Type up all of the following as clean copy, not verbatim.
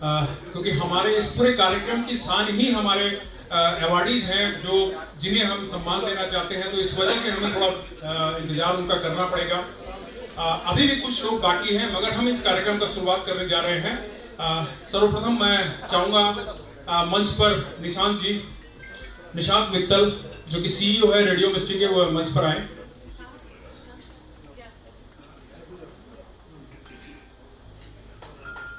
क्योंकि हमारे इस पूरे कार्यक्रम की शान ही हमारे अवार्डीज हैं जो जिन्हें हम सम्मान देना चाहते हैं, तो इस वजह से हमें थोड़ा इंतजार उनका करना पड़ेगा। अभी भी कुछ लोग बाकी हैं, मगर हम इस कार्यक्रम का शुरुआत करने जा रहे हैं। सर्वप्रथम मैं चाहूँगा मंच पर निशांत मित्तल जो कि सीईओ है रेडियो मिस्टी के, वो मंच पर आए।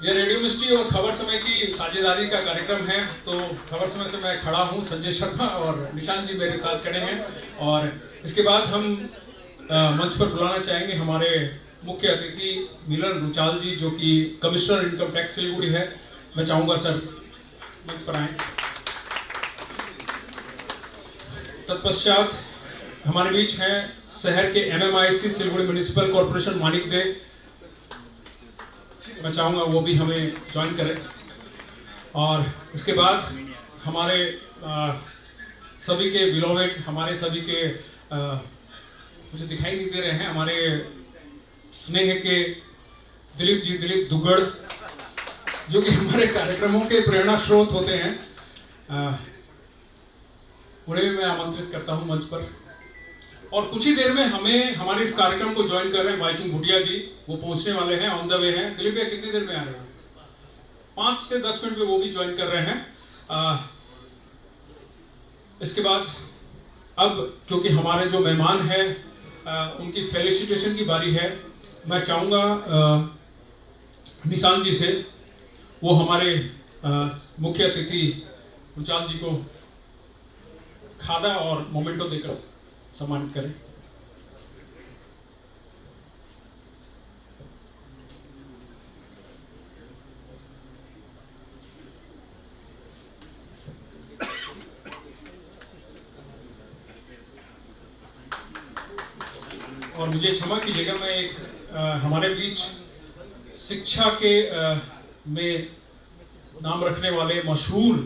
ये रेडियो मिस्टी और खबर समय की साझेदारी का कार्यक्रम है, तो खबर समय से मैं खड़ा हूँ, संजय शर्मा और निशांत जी मेरे साथ खड़े हैं। और इसके बाद हम मंच पर बुलाना चाहेंगे हमारे मुख्य अतिथि मिलन रुचाल जी जो कि कमिश्नर इनकम टैक्स सिलीगुड़ी है। मैं चाहूँगा सर मंच पर आए। तत्पश्चात हमारे बीच हैं शहर के MMIC Siliguri municipal corporation Manik Dey, मैं चाहूँगा वो भी हमें ज्वाइन करें। और इसके बाद हमारे सभी के बिलोवेड, हमारे सभी के मुझे दिखाई नहीं दे रहे हैं, हमारे स्नेह के दिलीप दुग्गड़ जो कि हमारे कार्यक्रमों के प्रेरणा स्रोत होते हैं, उन्हें भी मैं आमंत्रित करता हूं मंच पर। और कुछ ही देर में हमारे इस कार्यक्रम को ज्वाइन कर रहे हैं बाईचुंग भूटिया जी, वो पहुंचने वाले हैं, ऑन द वे हैं। दिलीप भैया कितनी देर में आ रहे हैं? 5 से 10 मिनट में वो भी ज्वाइन कर रहे हैं। इसके बाद अब क्योंकि हमारे जो मेहमान हैं उनकी फेलिसिटेशन की बारी है, मैं चाहूँगा निशांत जी से वो हमारे मुख्य अतिथि रुचाल जी को खादा और मोमेंटो देकर सम्मानित करें। और मुझे क्षमा कीजिएगा, मैं एक हमारे बीच शिक्षा के में नाम रखने वाले मशहूर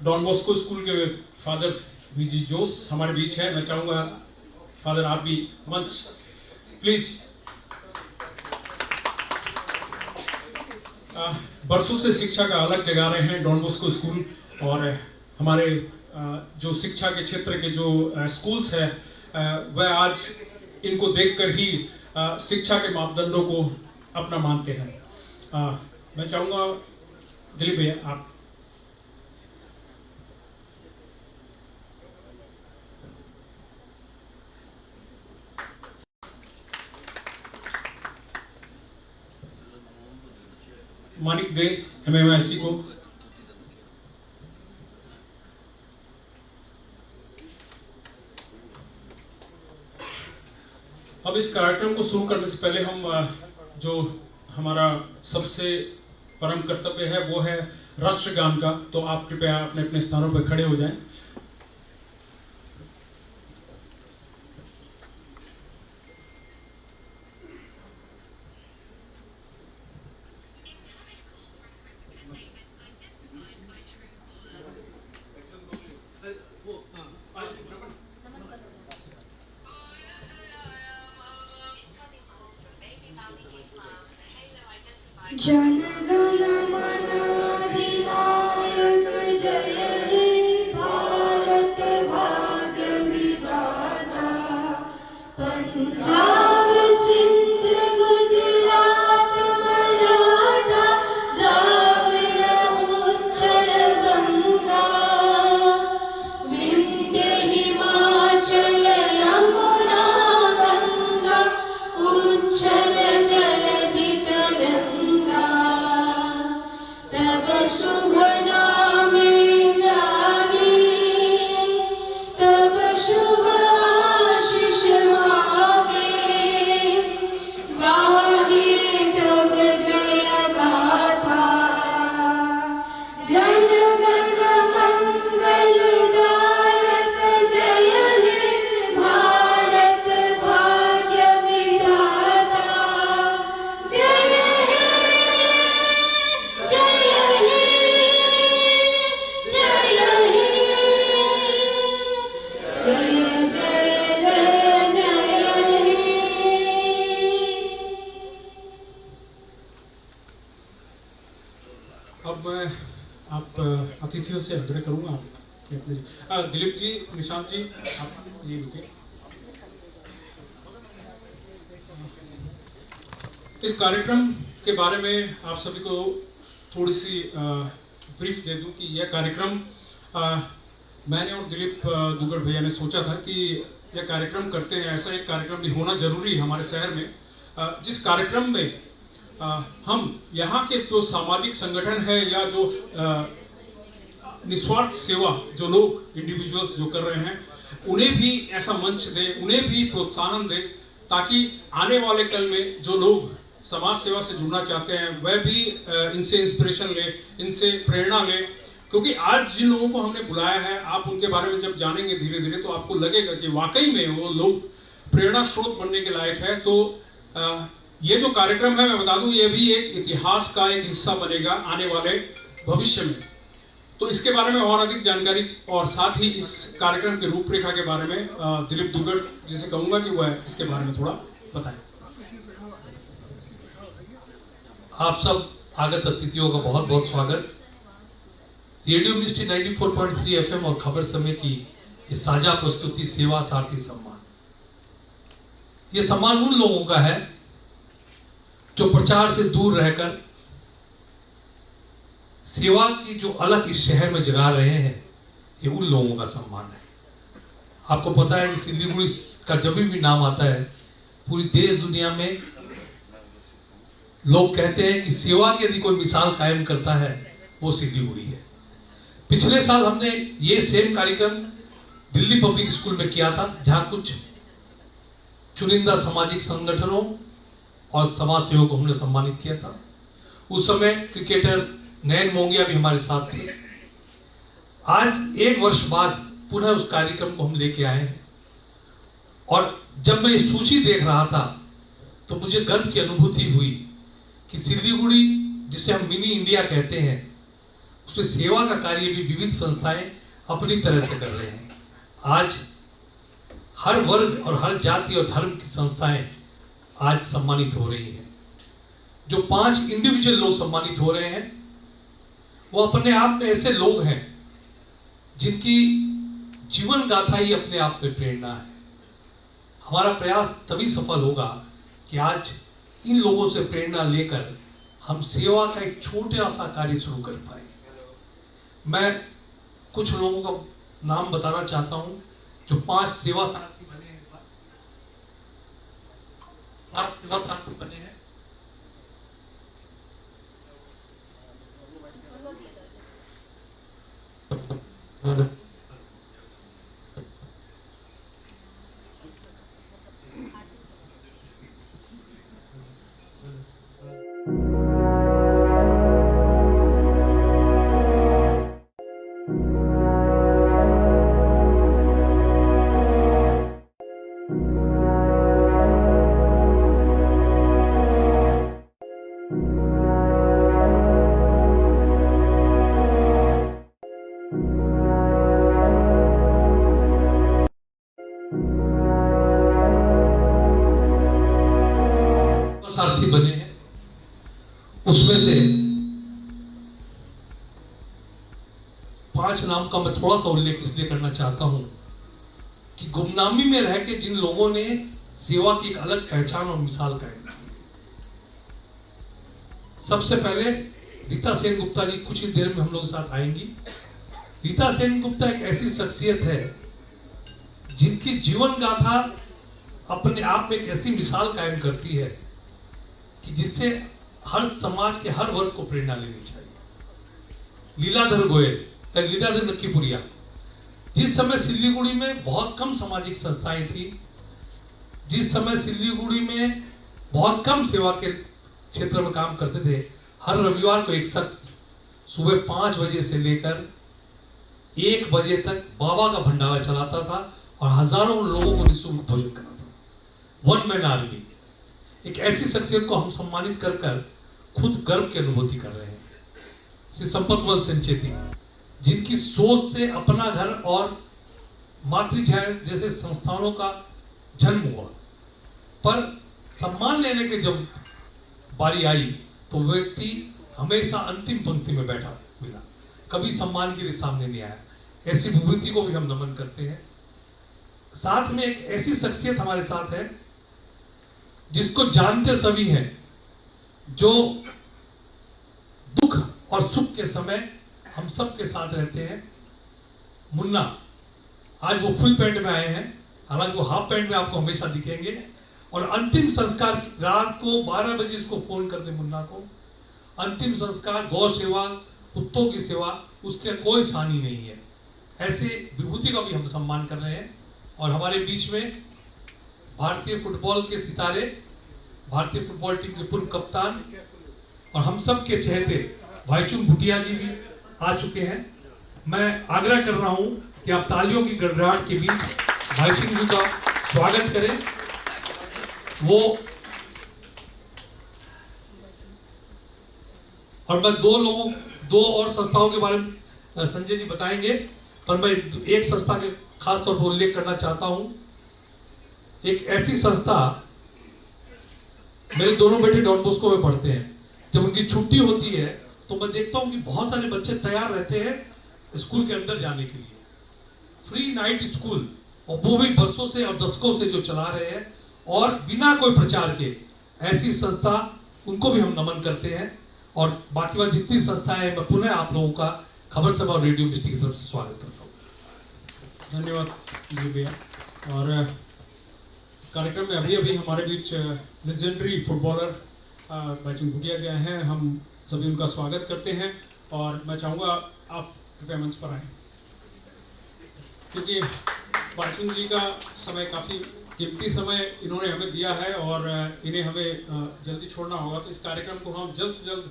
डॉन बॉस्को स्कूल के फादर वीजी जोस हमारे बीच है। मैं चाहूँगा फादर आप भी मंच प्लीज। बरसों से शिक्षा का अलग जगा रहे हैं डॉन बॉस्को स्कूल, और हमारे जो शिक्षा के क्षेत्र के जो स्कूल्स हैं वह आज इनको देखकर ही शिक्षा के मापदंडों को अपना मानते हैं। मैं चाहूँगा दिलीप भैया आप। मानिक दे MMIC को। अब इस कार्यक्रम को शुरू करने से पहले हम जो हमारा सबसे परम कर्तव्य है वो है राष्ट्रगान का, तो आप कृपया अपने अपने स्थानों पर खड़े हो जाएं। जन गण मन अधिनायक जय हे भारत भाग्य विधाता। पंजाब सिंध गुजरात मराठा द्राविड़ उच्चल गंगा। विंध्य हिमाचल यमुना गंगा उच्छल जलधि तरंगा। अब मैं आप अतिथियों से आग्रह करूंगा कि अपने दिलीप जी, निशांत जी, आप ये रुके। इस कार्यक्रम के बारे में आप सभी को थोड़ी सी ब्रीफ दे दूं कि यह कार्यक्रम मैंने और दिलीप दुगड़ भैया ने सोचा था कि यह कार्यक्रम करते हैं, ऐसा एक कार्यक्रम भी होना जरूरी है हमारे शहर में, जिस कार्यक्रम में हम यहाँ के जो सामाजिक संगठन है या जो निस्वार्थ सेवा जो लोग इंडिविजुअल्स जो कर रहे हैं उन्हें भी ऐसा मंच दे, उन्हें भी प्रोत्साहन दे, ताकि आने वाले कल में जो लोग समाज सेवा से जुड़ना चाहते हैं वह भी इनसे इंस्पिरेशन ले, इनसे प्रेरणा ले। क्योंकि आज जिन लोगों को हमने बुलाया है, आप उनके बारे में जब जानेंगे धीरे धीरे तो आपको लगेगा कि वाकई में वो लोग प्रेरणा स्रोत बनने के लायक है। तो ये जो कार्यक्रम है, मैं बता दूं, ये भी एक इतिहास का एक हिस्सा बनेगा आने वाले भविष्य में। तो इसके बारे में और अधिक जानकारी और साथ ही इस कार्यक्रम के रूपरेखा के बारे में दिलीप दुगड़ जी से कहूंगा कि वह इसके बारे में थोड़ा बताएं। आप सब आगत अतिथियों का बहुत बहुत स्वागत। रेडियो मिस्ट्री 94.3 FM और खबर समय की ये साझा प्रस्तुति सेवा सारथी सम्मान, ये सम्मान उन लोगों का है जो प्रचार से दूर रहकर सेवा की जो अलग इस शहर में जगा रहे हैं, ये उन लोगों का सम्मान है। आपको पता है कि सिल्लीगुड़ी का जब भी नाम आता है पूरी देश दुनिया में लोग कहते हैं कि सेवा की यदि कोई मिसाल कायम करता है वो सिल्लीगुड़ी है। पिछले साल हमने ये सेम कार्यक्रम दिल्ली पब्लिक स्कूल में किया था, जहां कुछ चुनिंदा सामाजिक संगठनों और समाज सेवकों को हमने सम्मानित किया था। उस समय क्रिकेटर नयन मोंगिया भी हमारे साथ थे। आज एक वर्ष बाद पुनः उस कार्यक्रम को हम लेके आए हैं और जब मैं ये सूची देख रहा था तो मुझे गर्व की अनुभूति हुई कि सिल्लीगुड़ी, जिसे हम मिनी इंडिया कहते हैं, उसमें सेवा का कार्य भी विविध संस्थाएं अपनी तरह से कर रहे हैं। आज हर वर्ग और हर जाति और धर्म की संस्थाएं आज सम्मानित हो रही हैं। जो 5 इंडिविजुअल लोग सम्मानित हो रहे हैं वो अपने आप में ऐसे लोग हैं जिनकी जीवन गाथा ही अपने आप में प्रेरणा है। हमारा प्रयास तभी सफल होगा कि आज इन लोगों से प्रेरणा लेकर हम सेवा का एक छोटा सा कार्य शुरू कर पाए। मैं कुछ लोगों का नाम बताना चाहता हूं जो 5 सेवा सारथी बने हैं। इस बार 5 सेवा सारथी बने हैं। सारथी बने हैं, उसमें से 5 नाम का मैं थोड़ा सा उल्लेख इसलिए करना चाहता हूं कि गुमनामी में रह के जिन लोगों ने सेवा की एक अलग पहचान और मिसाल कायम की। सबसे पहले रीता सेन गुप्ता जी कुछ ही देर में हम लोग के साथ आएंगी। रीता सेन गुप्ता एक ऐसी शख्सियत है जिनकी जीवन गाथा अपने आप में एक ऐसी मिसाल कायम करती है कि जिससे हर समाज के हर वर्ग को प्रेरणा लेनी चाहिए। लीलाधर गोयल, लीलाधर नक्कीपुरिया, जिस समय सिल्लीगुड़ी में बहुत कम सामाजिक संस्थाएं थी, जिस समय सिल्लीगुड़ी में बहुत कम सेवा के क्षेत्र में काम करते थे, हर रविवार को एक शख्स सुबह 5 बजे से लेकर 1 बजे तक बाबा का भंडारा चलाता था और हजारों लोगों को निःशुल्क भोजन कराता था। 1 मैन आर्मी। एक ऐसी शख्सियत को हम सम्मानित कर कर खुद गर्व की अनुभूति कर रहे हैं। श्री संपतमल संचेती, जिनकी सोच से अपना घर और मातृछाया जैसे संस्थानों का जन्म हुआ, पर सम्मान लेने के जब बारी आई तो व्यक्ति हमेशा अंतिम पंक्ति में बैठा मिला, कभी सम्मान के लिए सामने नहीं आया। ऐसी विभूति को भी हम नमन करते हैं। साथ में एक ऐसी शख्सियत हमारे साथ है जिसको जानते सभी हैं, जो दुख और सुख के समय हम सब के साथ रहते हैं। मुन्ना, आज वो फुल पैंट में आए हैं, हालांकि वो हाफ पैंट में आपको हमेशा दिखेंगे। और अंतिम संस्कार रात को 12 बजे इसको फोन करते मुन्ना को। अंतिम संस्कार, गौ सेवा, कुत्तों की सेवा, उसके कोई सानी नहीं है। ऐसे विभूति का भी हम सम्मान कर रहे हैं। और हमारे बीच में भारतीय फुटबॉल के सितारे, भारतीय फुटबॉल टीम के पूर्व कप्तान और हम सब के चहेते भाईचुंग भूटिया जी भी आ चुके हैं। मैं आग्रह कर रहा हूं कि आप तालियों की गड़गड़ाहट के बीच भाईचुंग जी का स्वागत करें। वो और मैं दो और संस्थाओं के बारे में संजय जी बताएंगे, पर मैं एक संस्था के खास तौर पर उल्लेख करना चाहता हूं। एक ऐसी संस्था, मेरे दोनों बेटे डॉन बॉस्को में पढ़ते हैं। जब उनकी छुट्टी होती है तो मैं देखता हूं कि बहुत सारे बच्चे तैयार रहते हैं स्कूल के अंदर जाने के लिए। फ्री नाइट स्कूल, और वो भी बरसों से और दशकों से जो चला रहे हैं, और बिना कोई प्रचार के। ऐसी संस्था, उनको भी हम नमन करते हैं। और बाकी बात जितनी संस्थाएं हैं, मैं पुनः आप लोगों का खबर सभा और रेडियो मिस्टी की तरफ से स्वागत करता हूँ। धन्यवाद जी भैया। और कार्यक्रम में अभी हमारे बीच लेजेंडरी फुटबॉलर भाईचुंग भूटिया गए हैं। हम सभी उनका स्वागत करते हैं। और मैं चाहूँगा आप कृपया मंच पर आएँ, क्योंकि भाईचुंग जी का समय काफ़ी कीमती समय इन्होंने हमें दिया है और इन्हें हमें जल्दी छोड़ना होगा। तो इस कार्यक्रम को हम जल्द से जल्द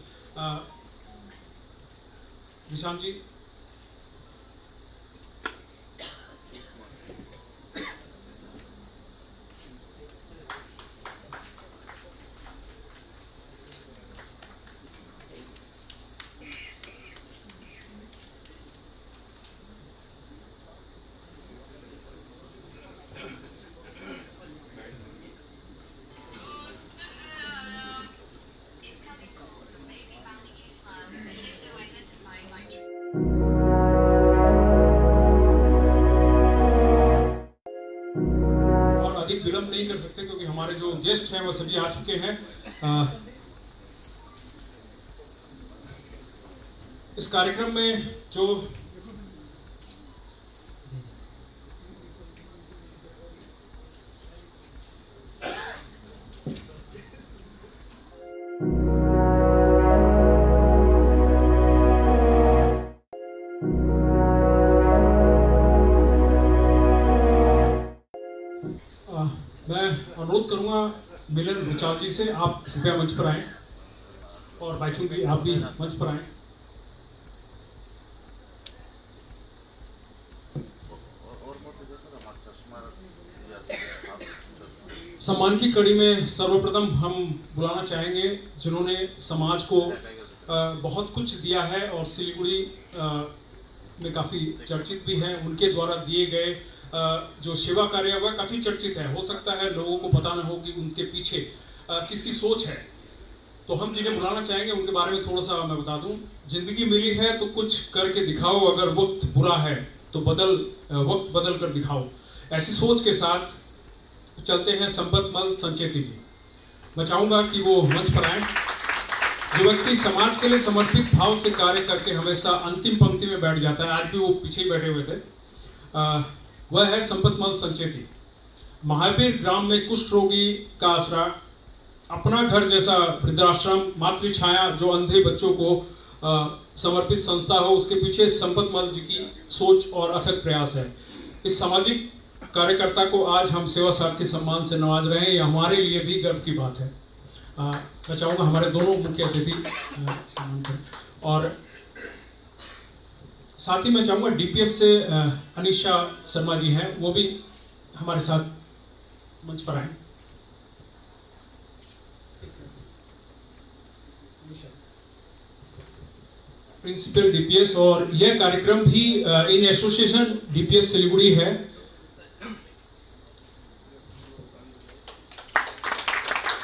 निशांत जी, विलंब नहीं कर सकते क्योंकि हमारे जो गेस्ट हैं वो सभी आ चुके हैं। इस कार्यक्रम में जो मैं अनुरोध करूंगा मिलन भूचाल जी से, आप कृपया मंच पर आएं। और भाईचुंग जी, आप भी मंच पर आएं। सम्मान की कड़ी में सर्वप्रथम हम बुलाना चाहेंगे जिन्होंने समाज को बहुत कुछ दिया है और सिलीगुड़ी में काफ़ी चर्चित भी है। उनके द्वारा दिए गए जो सेवा कार्य हुआ काफ़ी चर्चित है। हो सकता है लोगों को पता न हो कि उनके पीछे किसकी सोच है। तो हम जिन्हें बुलाना चाहेंगे उनके बारे में थोड़ा सा मैं बता दूं। जिंदगी मिली है तो कुछ करके दिखाओ, अगर वक्त बुरा है तो वक्त बदल कर दिखाओ। ऐसी सोच के साथ चलते हैं संपतमल संचेती जी। मैं चाहूँगा कि वो मंच पर आएँ। जो व्यक्ति समाज के लिए समर्पित भाव से कार्य करके हमेशा अंतिम पंक्ति में बैठ जाता है, आज भी वो पीछे ही बैठे हुए थे, वह है संपतमल संचेती। महावीर ग्राम में कुष्ठ रोगी का आसरा, अपना घर जैसा वृद्धाश्रम, मातृ छाया जो अंधे बच्चों को समर्पित संस्था हो, उसके पीछे संपतमल जी की सोच और अथक प्रयास है। इस सामाजिक कार्यकर्ता को आज हम सेवा सारथी सम्मान से नवाज रहे हैं, ये हमारे लिए भी गर्व की बात है। मैं चाहूँगा हमारे दोनों मुख्य अतिथि सम्मान करें। और साथ ही मैं चाहूँगा डीपीएस से अनीशा शर्मा जी हैं, वो भी हमारे साथ मंच पर आए। प्रिंसिपल डीपीएस, और यह कार्यक्रम भी इन एसोसिएशन डीपीएस सिलीगुड़ी है।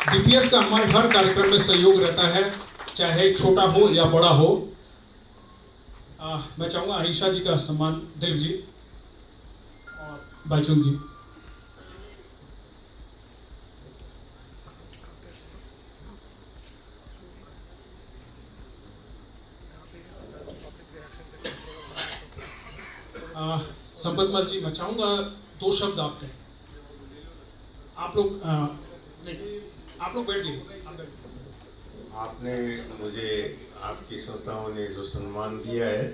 डीपीएस का हमारे हर कार्यक्रम में सहयोग रहता है। चाहे छोटा हो या बड़ा हो। मैं चाहूंगा अनीशा जी का सम्मान, दिलीप जी और बाईचुंग जी। संपत मल जी, मैं चाहूंगा 2 शब्द आप कहें। आप लोग बैठ जाइए। आपने मुझे, आपकी संस्थाओं ने जो सम्मान दिया है,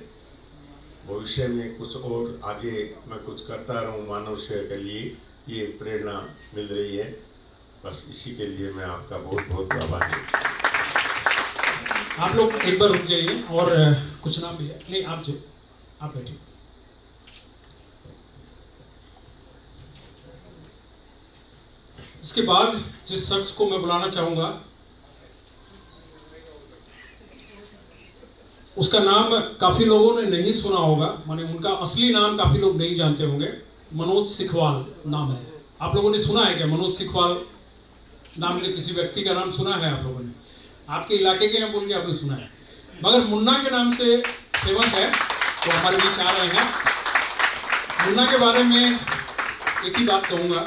भविष्य में कुछ और आगे मैं कुछ करता रहूं मानव सेवा के लिए, ये प्रेरणा मिल रही है। बस इसी के लिए मैं आपका बहुत बहुत आभारी हूँ। आप लोग एक बार रुक जाइए और कुछ नाम भी है। नहीं, आप बैठिए। इसके बाद जिस शख्स को मैं बुलाना चाहूंगा, उसका नाम काफी लोगों ने नहीं सुना होगा, माने उनका असली नाम काफी लोग नहीं जानते होंगे। मनोज सिखवाल नाम है। आप लोगों ने सुना है क्या? मनोज सिखवाल नाम के किसी व्यक्ति का नाम सुना है आप लोगों ने? आपके इलाके के नाम बोल के आपने सुना है, मगर मुन्ना के नाम से फेमस है, तो हमारे बीच आ रहे हैं। मुन्ना के बारे में एक ही बात कहूंगा,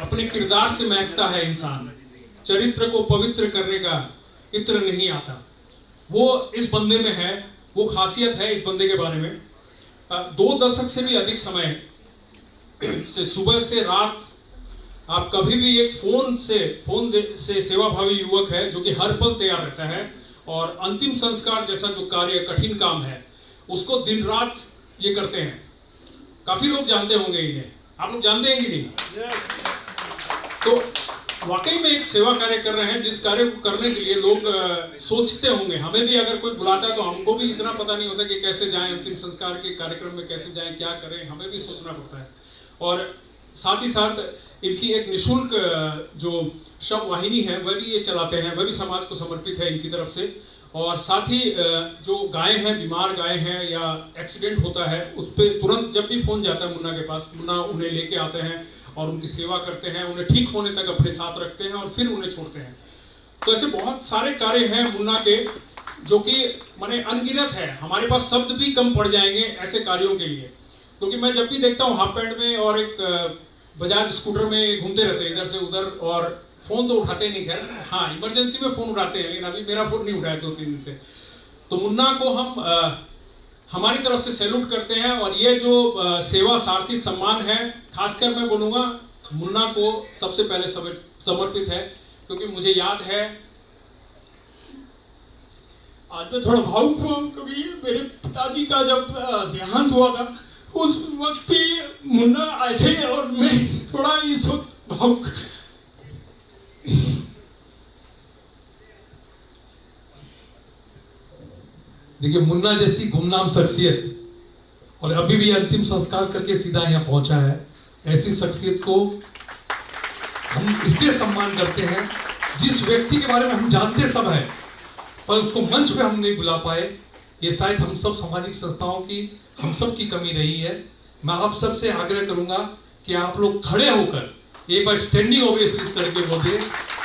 अपने किरदार से महकता है इंसान, चरित्र को पवित्र करने का इत्र नहीं आता। वो इस बंदे में है, वो खासियत है इस बंदे के बारे में। 2 दशक से भी अधिक समय से सुबह से रात आप कभी भी एक फोन से सेवाभावी युवक है जो कि हर पल तैयार रहता है, और अंतिम संस्कार जैसा जो कार्य, कठिन काम है, उसको दिन रात ये करते हैं। काफी लोग जानते होंगे इन्हें, आप लोग जानते हैं कि नहीं? तो वाकई में एक सेवा कार्य कर रहे हैं, जिस कार्य को करने के लिए लोग सोचते होंगे। हमें भी अगर कोई बुलाता है तो हमको भी इतना पता नहीं होता कि कैसे जाएं, अंतिम संस्कार के कार्यक्रम में कैसे जाएं, क्या करें, हमें भी सोचना पड़ता है। और साथ ही साथ इनकी एक निःशुल्क जो शव वाहिनी है वह भी ये चलाते हैं, वह भी समाज को समर्पित है इनकी तरफ से। और साथ ही जो गाय हैं, बीमार गाय हैं या एक्सीडेंट होता है, उस पर तुरंत जब भी फोन जाता है मुन्ना के पास, मुन्ना उन्हें लेके आते हैं और उनकी सेवा करते हैं, उन्हें ठीक होने तक अपने साथ रखते हैं और फिर उन्हें छोड़ते हैं। तो ऐसे बहुत सारे कार्य हैं मुन्ना के जो कि माने अनगिनत है, हमारे पास शब्द भी कम पड़ जाएंगे ऐसे कार्यों के लिए। क्योंकि मैं जब भी देखता हूँ हाफ पैंट में और एक बजाज स्कूटर में घूमते रहते हैं इधर से उधर, और फोन तो उठाते नहीं, खैर हाँ इमरजेंसी में फोन उठाते हैं, लेकिन अभी मेरा फोन नहीं उठाया 2-3 दिन से। तो मुन्ना को हम हमारी तरफ से सैल्यूट करते हैं, और ये जो सेवा सारथी सम्मान है, खासकर मैं बोलूँगा मुन्ना को सबसे पहले समर्पित है। क्योंकि मुझे याद है, आज मैं थोड़ा भावुक हूँ क्योंकि मेरे पिताजी का जब देहांत हुआ था उस वक्त भी मुन्ना आए थे, और मैं थोड़ा इस वक्त भावुक। देखिए, मुन्ना जैसी गुमनाम शख्सियत, और अभी भी अंतिम संस्कार करके सीधा यहाँ पहुंचा है, ऐसी शख्सियत को हम इसलिए सम्मान करते हैं, जिस व्यक्ति के बारे में हम जानते सब है पर उसको मंच पे हम नहीं बुला पाए। ये शायद हम सब सामाजिक संस्थाओं की, हम सब की कमी रही है। मैं आप सबसे आग्रह करूंगा कि आप लोग खड़े होकर एक बार स्टैंडिंग ओवेशन इस तरह के बोलिए,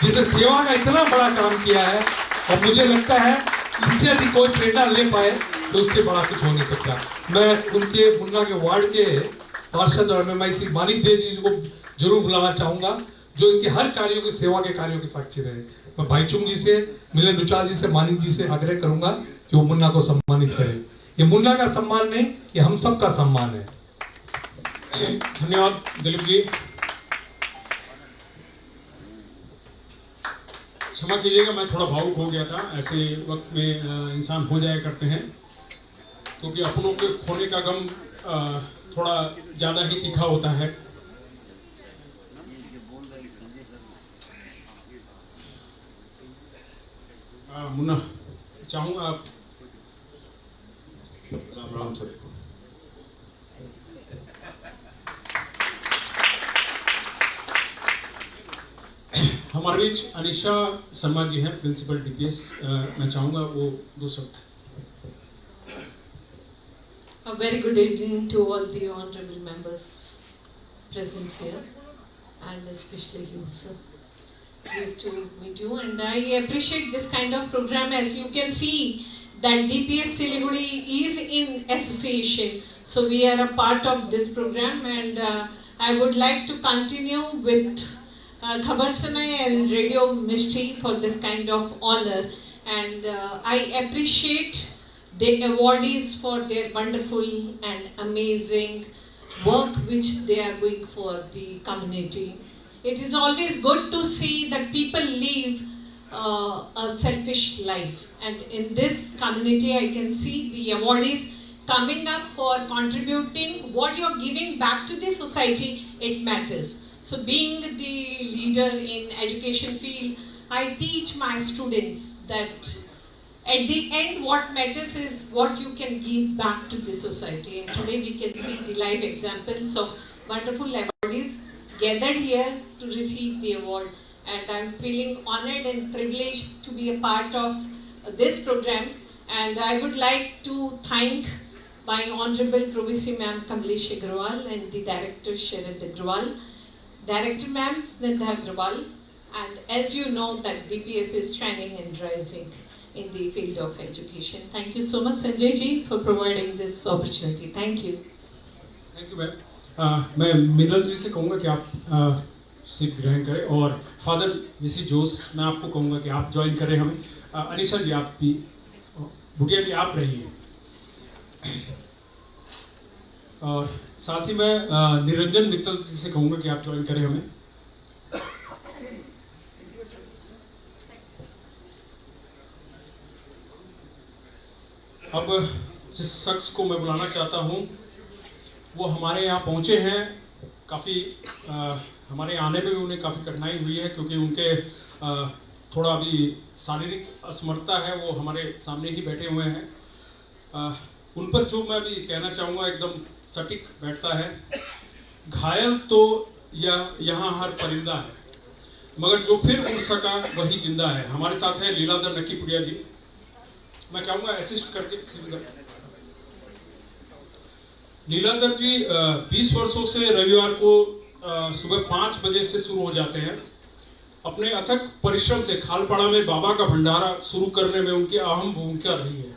जिसे सेवा का इतना बड़ा काम किया है, और मुझे लगता है इससे यदि कोई प्रेरणा ले पाए तो उससे बड़ा कुछ हो नहीं सकता। मैं उनके मुन्ना के वार्ड के पार्षद और मैं इसी मानिक देव जी को जरूर बुलाना चाहूंगा, जो इनके हर कार्यों की, सेवा के कार्यों के साक्षी रहे। मैं भाईचुंग जी से, मिलन रुचाल जी से, मानिक जी से आग्रह करूंगा कि वो मुन्ना को सम्मानित करें। ये मुन्ना का सम्मान नहीं, ये हम सब का सम्मान है। धन्यवाद दिलीप जी। क्षमा कीजिएगा, मैं थोड़ा भावुक हो गया था, ऐसे वक्त में इंसान हो जाया करते हैं, क्योंकि अपनों के खोने का गम थोड़ा ज़्यादा ही तीखा होता है। मुन्ना, चाहूँगा आप। राम राम सर। हमारे बीच अनीशा शर्मा जी हैं, प्रिंसिपल डीपीएस। मैं चाहूँगा वो 2 शब्द। A very good evening to all the honorable members present here, and especially you, sir. pleased to meet you, and I appreciate this kind of program. As you can see, that DPS Siliguri is in association, so we are a part of this program, and I would like to continue with Khabar Sunay and Radio Mishti for this kind of honor, and I appreciate the awardees for their wonderful and amazing work which they are doing for the community. It is always good to see that people live a selfish life, and in this community I can see the awardees coming up for contributing what you are giving back to the society. It matters. So being the leader in education field, I teach my students that at the end what matters is what you can give back to the society, and today we can see the live examples of wonderful awardees gathered here to receive the award, and I'm feeling honored and privileged to be a part of this program. And I would like to thank my Honorable Provisy Ma'am Kamlesh Agrawal and the Director Sharad Agrawal, Director Ma'am Snigdha Agrawal, and as you know that DPS is shining and rising in the field of education. Thank you so much Sanjay ji for providing this opportunity. Thank you. Thank you ma'am. मैं मिनल जी से कहूँगा कि आप seat ग्रहण करें, और father विसी जोश मैं आपको कहूँगा कि आप ज्वाइन करें हमें। अनिशा जी आप भी, भुटिया जी आप रहिए, और साथ ही मैं निरंजन मित्तल जी से कहूँगा कि आप ज्वाइन करें हमें। अब जिस शख्स को मैं बुलाना चाहता हूँ वो हमारे यहाँ पहुँचे हैं। काफ़ी हमारे आने में भी उन्हें काफ़ी कठिनाई हुई है, क्योंकि उनके थोड़ा अभी शारीरिक असमर्थता है, वो हमारे सामने ही बैठे हुए हैं। उन पर जो मैं अभी कहना चाहूँगा एकदम सटीक बैठता है। घायल तो यहाँ हर परिंदा है, मगर जो फिर उड़ सका वही जिंदा है। हमारे साथ है लीलाधर नक्कीपुड़िया जी। मैं चाहूँगा असिस्ट करके लीलाधर जी 20 वर्षों से रविवार को सुबह 5 बजे से शुरू हो जाते हैं। अपने अथक परिश्रम से खालपाड़ा में बाबा का भंडारा शुरू करने में उनकी अहम भूमिका रही है।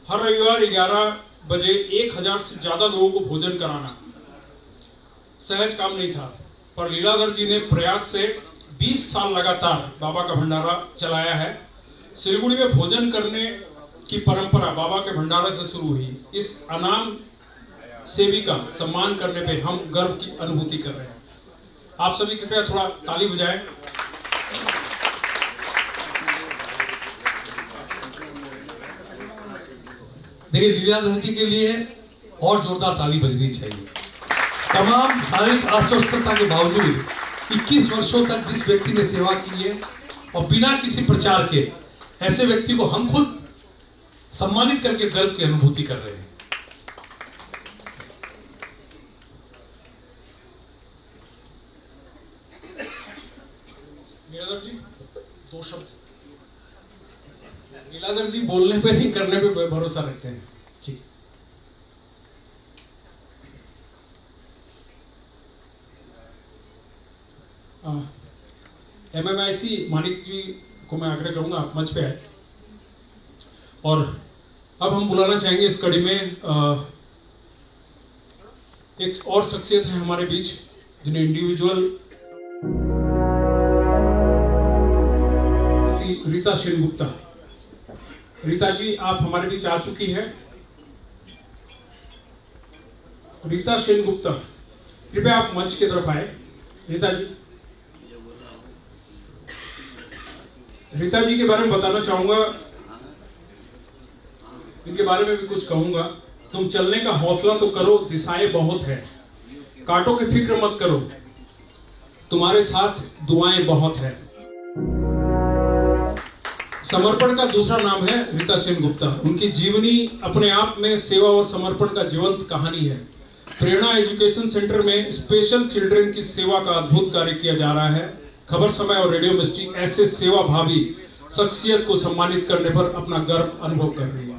हर रविवार 11 बजे 1000 से ज़्यादा लोगों को भोजन कराना सहज काम नहीं था, पर लीलाधर जी ने प्रयास से 20 साल लगातार बाबा का भंडारा चलाया है। सिलीगुड़ी में भोजन करने की परंपरा बाबा के भंडारा से शुरू हुई। इस अनाम सेवी का सम्मान करने पे हम गर्व की अनुभूति कर रहे हैं। आप सभी कृपया थोड़ा ताली बजाएं। देखिए, लीलाधर जी के लिए और जोरदार ताली बजनी चाहिए। तमाम शारीरिक अस्वस्थता के बावजूद 21 वर्षों तक जिस व्यक्ति ने सेवा की है और बिना किसी प्रचार के, ऐसे व्यक्ति को हम खुद सम्मानित करके गर्व की अनुभूति कर रहे हैं। लीलाधर जी 2 शब्द। लीलाधर जी बोलने पे नहीं करने पे भरोसा रखते हैं। ठीक। MMIC मानिक जी को मैं आग्रह करूंगा आप मंच पे आए। और अब हम बुलाना चाहेंगे इस कड़ी में एक और शख्सियत है हमारे बीच, जिन्हें इंडिविजुअल रीता सेनगुप्ता। रीता जी आप हमारे बीच आ चुकी है। रीता सेनगुप्ता, कृपया आप मंच की तरफ आए। रीता जी, रीता जी के बारे में बताना चाहूंगा, इनके बारे में भी कुछ कहूंगा। तुम चलने का हौसला तो करो, दिशाएं बहुत है, कांटों की फिक्र मत करो, तुम्हारे साथ दुआएं बहुत है। समर्पण का दूसरा नाम है रीता सेनगुप्ता। उनकी जीवनी अपने आप में सेवा और समर्पण का जीवंत कहानी है। प्रेरणा एजुकेशन सेंटर में स्पेशल चिल्ड्रन की सेवा का अद्भुत कार्य किया जा रहा है। खबर समय और रेडियो मिस्ट्री ऐसे सेवा भावी शख्सियत को सम्मानित करने पर अपना गर्व अनुभव कर रही है।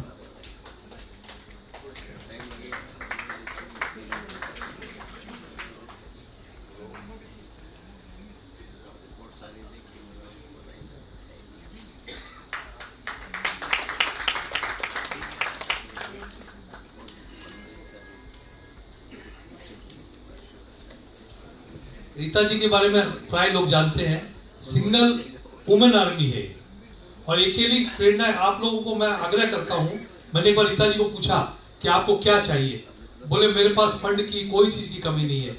रीता जी के बारे में प्राय लोग जानते हैं, सिंगल वुमेन आर्मी है और अकेली प्रेरणा है। आप लोगों को मैं आग्रह करता हूं, मैंने एक बार रीता जी को पूछा कि आपको क्या चाहिए, बोले मेरे पास फंड की कोई चीज की कमी नहीं है,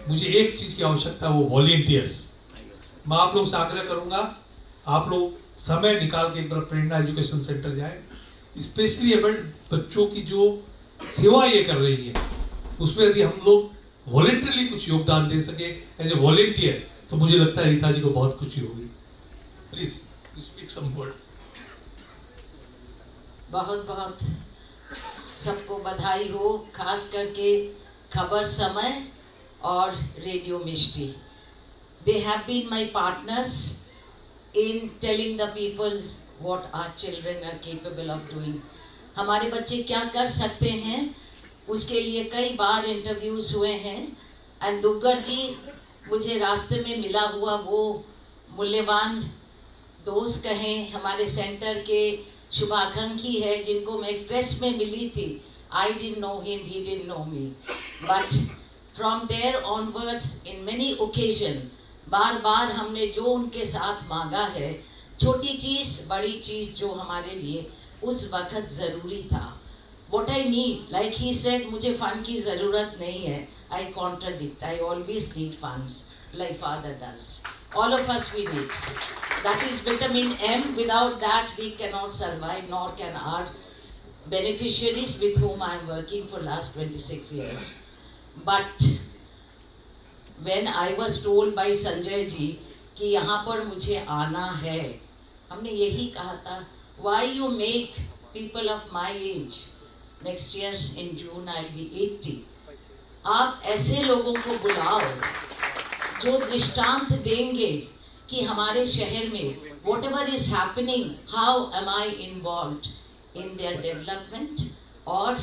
मुझे एक चीज की आवश्यकता है, वो वॉलंटियर्स। मैं आप लोगों से आग्रह करूंगा, आप लोग समय निकाल के एक बार प्रेरणा एजुकेशन सेंटर जाए, स्पेशली एबल्ड बच्चों की जो सेवा ये कर रही है उसमें यदि हम लोग वॉलेंटरली कुछ योगदान दे सके एज ए वॉलेंटियर, तो मुझे लगता है रीता जी को बहुत खुशी होगी। Please speak some word. बहुत बहुत सबको बधाई हो, खास करके खबर समय और radio Mishti. They have been my partners in telling the people what our children are capable of doing. हमारे बच्चे क्या कर सकते हैं उसके लिए कई बार इंटरव्यूज हुए हैं। एंड दुग्गर जी मुझे रास्ते में मिला हुआ वो मूल्यवान दोस्त कहें, हमारे सेंटर के शुभाकांक्षी है जिनको मैं प्रेस में मिली थी। I didn't know him, he didn't know me, but from there onwards in many occasion बार बार हमने जो उनके साथ मांगा है, छोटी चीज़ बड़ी चीज़ जो हमारे लिए उस वक्त ज़रूरी था। What I need, like he said, मुझे फंड की ज़रूरत नहीं है। I contradict. I always need funds, like father does. All of us we need. That is vitamin M. Without that we cannot survive, nor can our beneficiaries with whom I am working for last 26 years. But when I was told by Sanjay ji कि यहाँ पर मुझे आना है, हमने यही कहा था, why you make people of my age, next year in June I'll be 80, आप ऐसे लोगों को बुलाओ जो दृष्टांत देंगे कि हमारे शहर में whatever is happening, how am I involved in their development or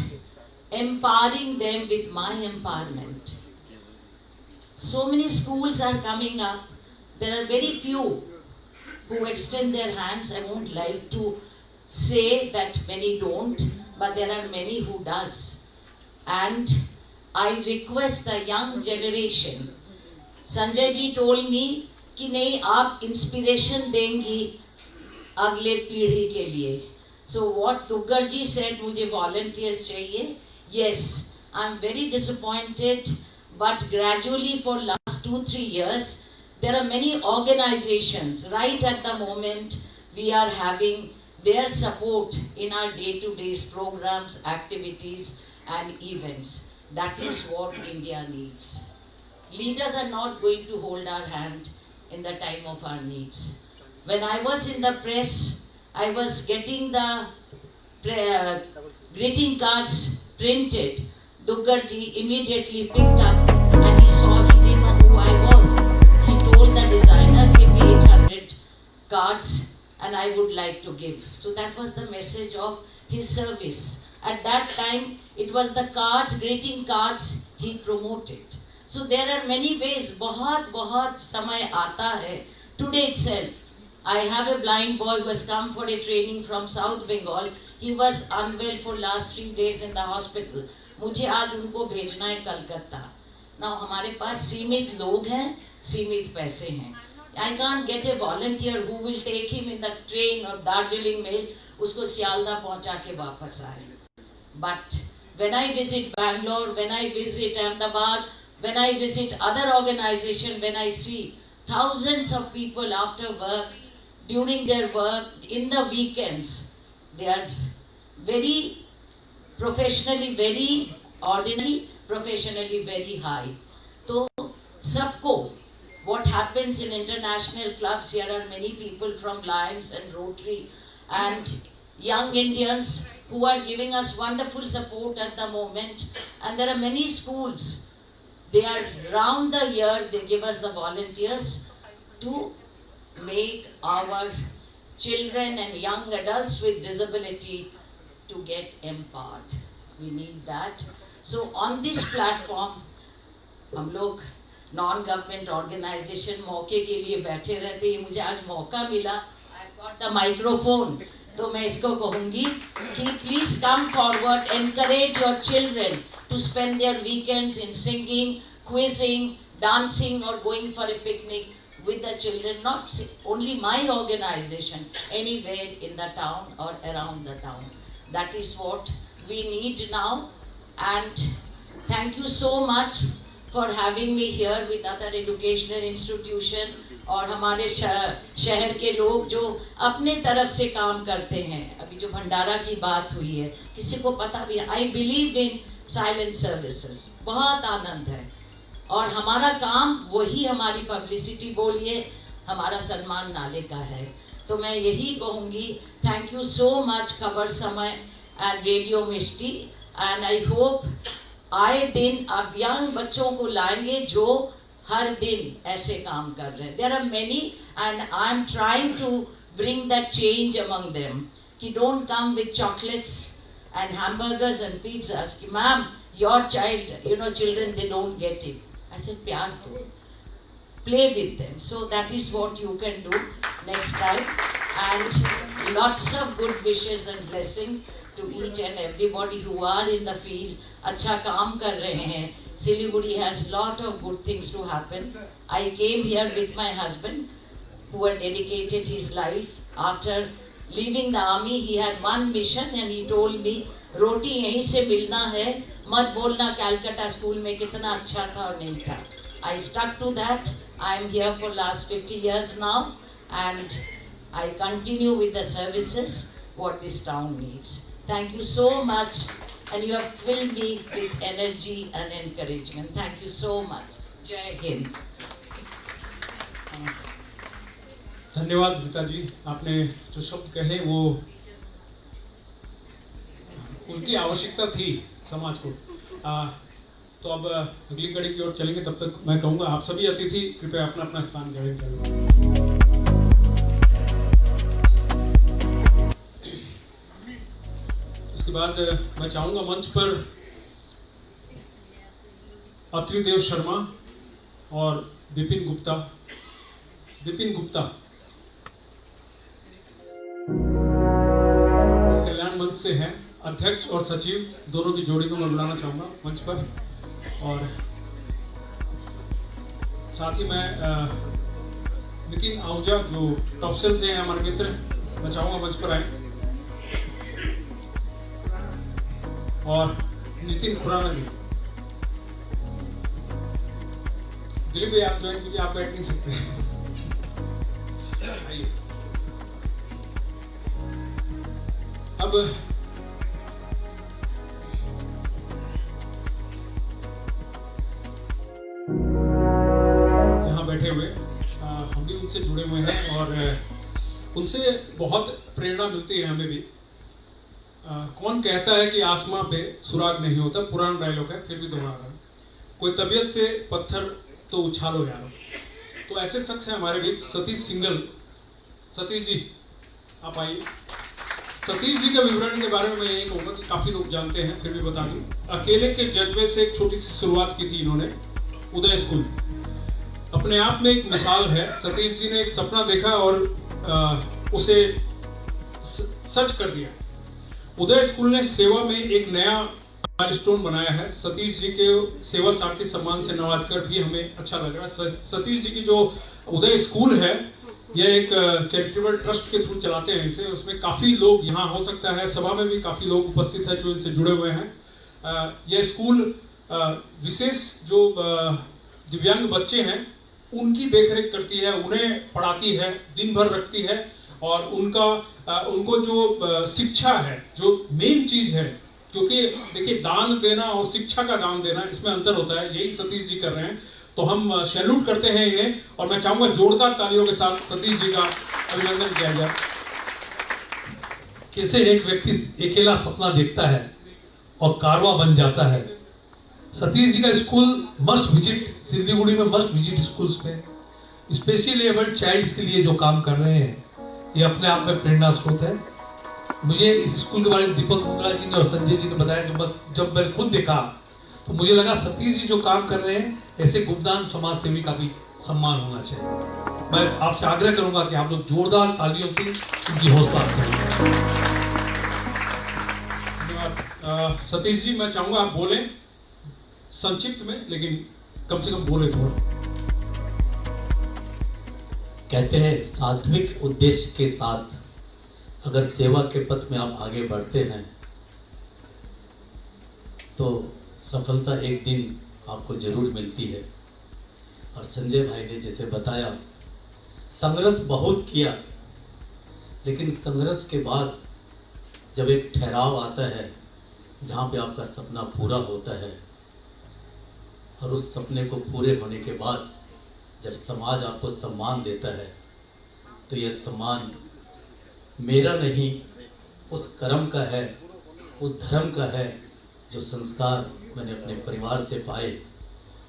empowering them with my empowerment. So many schools are coming up. There are very few who extend their hands. I won't like to say that many don't, but there are many who does. And I request the young generation. Sanjay ji told me कि नहीं आप inspiration देंगी अगले पीढ़ी के लिए. So what Duggar ji said, मुझे volunteers चाहिए. Yes, I'm very disappointed, but gradually for last 2-3 years, there are many organizations. Right at the moment, we are having their support in our day-to-day programs, activities, and events. That is what India needs. Leaders are not going to hold our hand in the time of our needs. When I was in the press, I was getting the greeting cards printed. Duggar ji immediately picked up and he saw, he didn't know who I was. He told the designer, give me 800 cards and I would like to give. So that was the message of his service. At that time, it was the cards, greeting cards he promoted. So there are many ways. बहुत समय आता है. Today itself, I have a blind boy who has come for a training from South Bengal. He was unwell for last 3 days in the hospital. मुझे आज उनको भेजना है Calcutta. Now हमारे पास सीमित लोग हैं, सीमित पैसे हैं. I can't get a volunteer who will take him in the train or Darjeeling Mail, उसको सियालदा पहुंचा के वापस आए. But when I visit Bangalore, when I visit Ahmedabad, when I visit other organizations, when I see thousands of people after work, during their work, in the weekends, they are very professionally, very ordinary, professionally very high. So, सबको, what happens in international clubs, here are many people from Lions and Rotary and young Indians who are giving us wonderful support at the moment. And there are many schools. They are round the year, they give us the volunteers to make our children and young adults with disability to get empowered. We need that. So on this platform, हम लोग non-government organization मौके के लिए बैठे रहते हैं. मुझे आज मौका मिला. I've got the microphone. तो मैं इसको कहूँगी कि please come forward, encourage your children to spend their weekends in singing, quizzing, dancing or going for a picnic with the children, not only my organization, anywhere in the town or around the town. That is what we need now. And thank you so much for having me here with other educational institution और हमारे शहर के लोग जो अपने तरफ से काम करते हैं. अभी जो भंडारा की बात हुई है, किसी को पता भी, I believe in silent services. बहुत आनंद है और हमारा काम वही हमारी पब्लिसिटी बोलिए, हमारा सलमान नाले का है. तो मैं यही कहूँगी, thank you so much Khabar Samay and radio Misty. And I hope आए दिन आप यंग बच्चों को लाएंगे जो हर दिन ऐसे काम कर रहे हैं. There are many and I am trying to bring that change among them कि don't come with chocolates and hamburgers and pizzas कि ma'am your child, you know, children they don't get it. I said, प्यार दो, play with them. So that is what you can do next time. And lots of good wishes and blessings to each and everybody who are in the field. अच्छा काम कर रहे हैं. Siliguri has lot of good things to happen. I came here with my husband who had dedicated his life. After leaving the army, he had one mission and he told me, रोटी यहीं से मिलना है, मत बोलना Calcutta school में कितना अच्छा था और नहीं था. I stuck to that. I am here for last 50 years now and I continue with the services what this town needs. Thank you so much and you have filled me with energy and encouragement. Thank you so much. Jai Hind. धन्यवाद रीता जी. आपने जो शब्द कहे वो उनकी आवश्यकता थी समाज को. तो अब अगली कड़ी की ओर चलेंगे. तब तक मैं कहूँगा आप सभी अतिथि कृपया अपना अपना स्थान ग्रहण करें. इसके बाद मैं चाहूँगा मंच पर अत्रिदेव शर्मा और विपिन गुप्ता. विपिन गुप्ता कल्याण मंच से हैं. अध्यक्ष और सचिव दोनों की जोड़ी को मैं बुलाना चाहूँगा मंच पर. और साथ ही मैं नितिन आहूजा जो टॉपसेल से हैं हमारे मित्र, मैं चाहूँगा मंच पर आए. और नितिन खुराना जी. दिलीप भाई आप ज्वाइन कीजिए, आप बैठ नहीं सकते. आइए. अब बैठे हुए हम भी उनसे जुड़े हुए हैं और उनसे बहुत प्रेरणा मिलती है हमें भी. कौन कहता है कि आसमां पे सुराग नहीं होता, पुराना डायलॉग है फिर भी दोहरा रहा. कोई तबीयत से पत्थर तो उछालो यारो. तो ऐसे शख्स हैं हमारे बीच सतीश सिंगल. सतीश जी आप आइए. सतीश जी का विवरण के बारे में मैं यही कहूँगा कि काफ़ी लोग जानते हैं, फिर भी बता दूँ. अकेले के जज्बे से एक छोटी सी शुरुआत की थी इन्होंने, उदय स्कूल. अपने आप में एक मिसाल है. सतीश जी ने एक सपना देखा और उसे सच कर दिया. उदय स्कूल ने सेवा में एक नया माइलस्टोन बनाया है. सतीश जी के सेवा सारथी सम्मान से नवाजकर भी हमें अच्छा लग रहा है. सतीश जी की जो उदय स्कूल है यह एक चैरिटेबल ट्रस्ट के थ्रू चलाते हैं इसे. उसमें काफ़ी लोग यहाँ हो सकता है सभा में भी काफ़ी लोग उपस्थित हैं जो इनसे जुड़े हुए हैं. यह स्कूल विशेष जो दिव्यांग बच्चे हैं उनकी देखरेख करती है, उन्हें पढ़ाती है, दिन भर रखती है और उनको जो शिक्षा है, जो मेन चीज़ है, क्योंकि देखिए दान देना और शिक्षा का दान देना इसमें अंतर होता है. यही सतीश जी कर रहे हैं. तो हम सैल्यूट करते हैं इन्हें और मैं चाहूँगा जोरदार तालियों के साथ सतीश जी का अभिनंदन किया जाए. कैसे एक व्यक्ति अकेला सपना देखता है और कारवां बन जाता है. सतीश जी का स्कूल मस्ट विजिट, सिलीगुड़ी में मस्ट विजिट स्कूल्स में स्पेशली एबल्ड चाइल्ड्स के लिए जो काम कर रहे हैं ये अपने आप में प्रेरणा स्रोत है. मुझे इस स्कूल के बारे में दीपक मंगला जी ने और संजय जी ने बताया. जब मैंने खुद देखा तो मुझे लगा सतीश जी जो काम कर रहे हैं ऐसे गुमनाम समाज सेवी का भी सम्मान होना चाहिए. मैं आपसे आग्रह करूंगा कि आप लोग जोरदार तालियों से उनकी हौसला करें. सतीश जी मैं चाहूँगा आप बोलें संक्षिप्त में, लेकिन कम से कम बोले थोड़ा. कहते हैं सात्विक उद्देश्य के साथ अगर सेवा के पथ में आप आगे बढ़ते हैं तो सफलता एक दिन आपको जरूर मिलती है। और संजय भाई ने जैसे बताया, संघर्ष बहुत किया, लेकिन संघर्ष के बाद जब एक ठहराव आता है जहाँ पे आपका सपना पूरा होता है और उस सपने को पूरे होने के बाद जब समाज आपको सम्मान देता है तो यह सम्मान मेरा नहीं, उस कर्म का है, उस धर्म का है जो संस्कार मैंने अपने परिवार से पाए।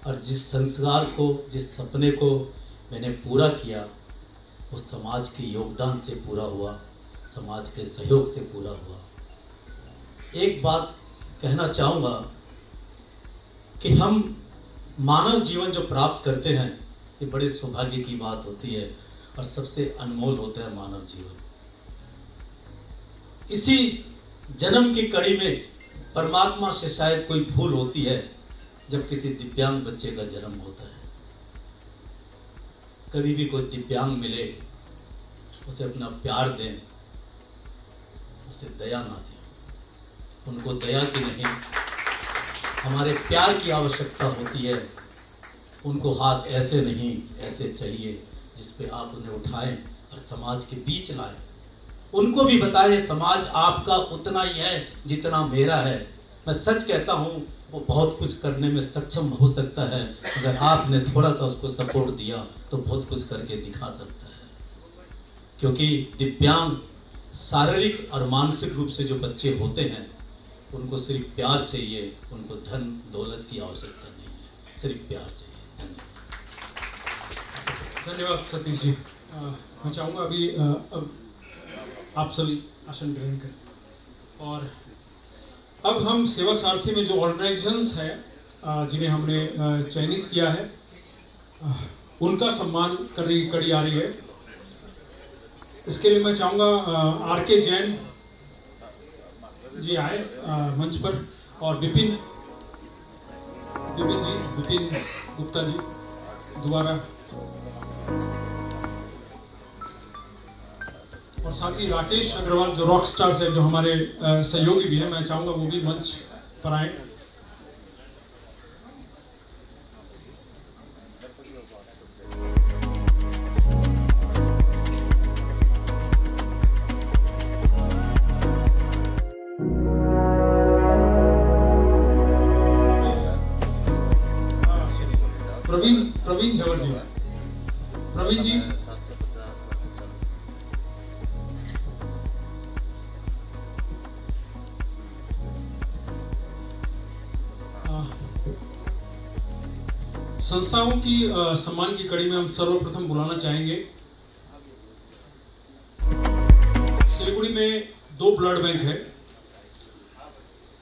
और जिस संस्कार को, जिस सपने को मैंने पूरा किया वो समाज के योगदान से पूरा हुआ, समाज के सहयोग से पूरा हुआ। एक बात कहना चाहूँगा कि हम मानव जीवन जो प्राप्त करते हैं ये बड़े सौभाग्य की बात होती है और सबसे अनमोल होता है मानव जीवन। इसी जन्म की कड़ी में परमात्मा से शायद कोई भूल होती है जब किसी दिव्यांग बच्चे का जन्म होता है। कभी भी कोई दिव्यांग मिले उसे अपना प्यार दें, उसे दया ना दें। उनको दया की नहीं, हमारे प्यार की आवश्यकता होती है। उनको हाथ ऐसे नहीं ऐसे चाहिए जिस पे आप उन्हें उठाएं और समाज के बीच लाएं। उनको भी बताएं समाज आपका उतना ही है जितना मेरा है। मैं सच कहता हूँ वो बहुत कुछ करने में सक्षम हो सकता है, अगर आपने थोड़ा सा उसको सपोर्ट दिया तो बहुत कुछ करके दिखा सकता है। क्योंकि दिव्यांग शारीरिक और मानसिक रूप से जो बच्चे होते हैं उनको सिर्फ प्यार चाहिए, उनको धन दौलत की आवश्यकता नहीं है, सिर्फ प्यार चाहिए। धन्यवाद सतीश जी। मैं चाहूँगा अभी अब आप सभी आसन ग्रहण करें और अब हम सेवा सारथी में जो ऑर्गेनाइजेशंस हैं जिन्हें हमने चयनित किया है उनका सम्मान करने की कड़ी आ रही है। इसके लिए मैं चाहूँगा आर.के. जैन जी आए मंच पर और विपिन गुप्ता जी दोबारा, और साथ ही राकेश अग्रवाल जो रॉक स्टार्स है, जो हमारे सहयोगी भी हैं, मैं चाहूँगा वो भी मंच पर आए। प्रवीण झवर जी, प्रवीण जी संस्थाओं की सम्मान की कड़ी में हम सर्वप्रथम बुलाना चाहेंगे। सिलीगुड़ी में 2 ब्लड बैंक है,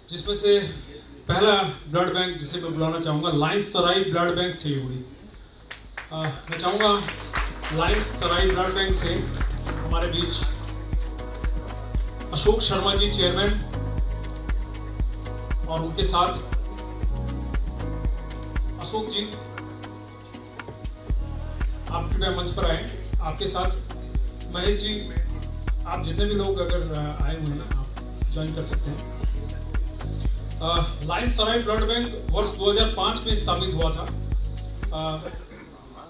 जिसमें से पहला ब्लड बैंक जिसे मैं बुलाना चाहूँगा लायंस तराई ब्लड बैंक सिलीगुड़ी। मैं चाहूँगा लायंस तराई ब्लड बैंक से हमारे बीच अशोक शर्मा जी चेयरमैन और उनके साथ अशोक जी आप कृपया मंच पर आए। आपके साथ महेश जी, आप जितने भी लोग अगर आए हुए हैं आप ज्वाइन कर सकते हैं। लायंस तराई ब्लड बैंक वर्ष 2005 में स्थापित हुआ था।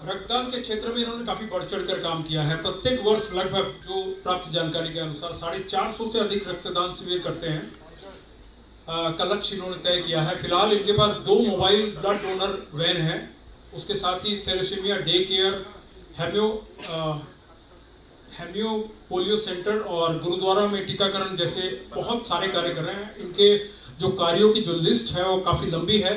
रक्तदान के क्षेत्र में इन्होंने काफी बढ़ चढ़ कर काम किया है। प्रत्येक वर्ष लगभग जो प्राप्त जानकारी के अनुसार 450 से अधिक रक्तदान शिविर करते हैं का लक्ष्य इन्होंने तय किया है। फिलहाल इनके पास 2 मोबाइल ब्लड डोनर वैन है, उसके साथ ही थैलेसीमिया डे केयर, हेमियो पोलियो सेंटर और गुरुद्वारा में टीकाकरण जैसे बहुत सारे कार्य कर रहे हैं। इनके जो कार्यों की जो लिस्ट है वो काफ़ी लंबी है।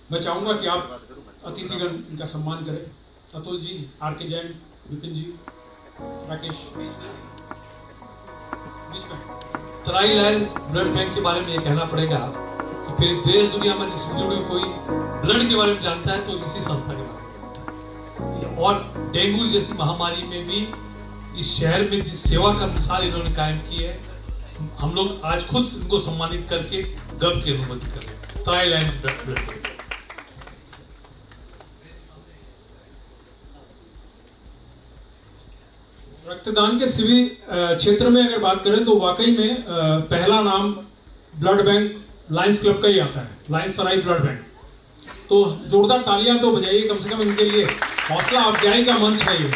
मैं चाहूँगा कि आप अतिथिगण इनका सम्मान करें। अतुल जी, आर.के. जैन, विपिन जी, राकेश बीच में। तराई लायंस ब्लड बैंक के बारे में ये कहना पड़ेगा कि फिर देश दुनिया में जिस कोई ब्लड के बारे में जानता है तो इसी संस्था के बारे में। और डेंगू जैसी महामारी में भी इस शहर में जिस सेवा का मिसाल इन्होंने कायम की है, हम लोग आज खुद इनको सम्मानित करके गर्व की अनुभूति कर रहे हैं। तराई लायंस ब्लड बैंक। रक्तदान के शिविर क्षेत्र में अगर बात करें तो वाकई में पहला नाम ब्लड बैंक लायंस क्लब का ही आता है, लायंस सराय ब्लड बैंक। तो जोरदार तालियां तो बजाइए कम से कम, इनके लिए हौसला अफजाई का मंच है ये।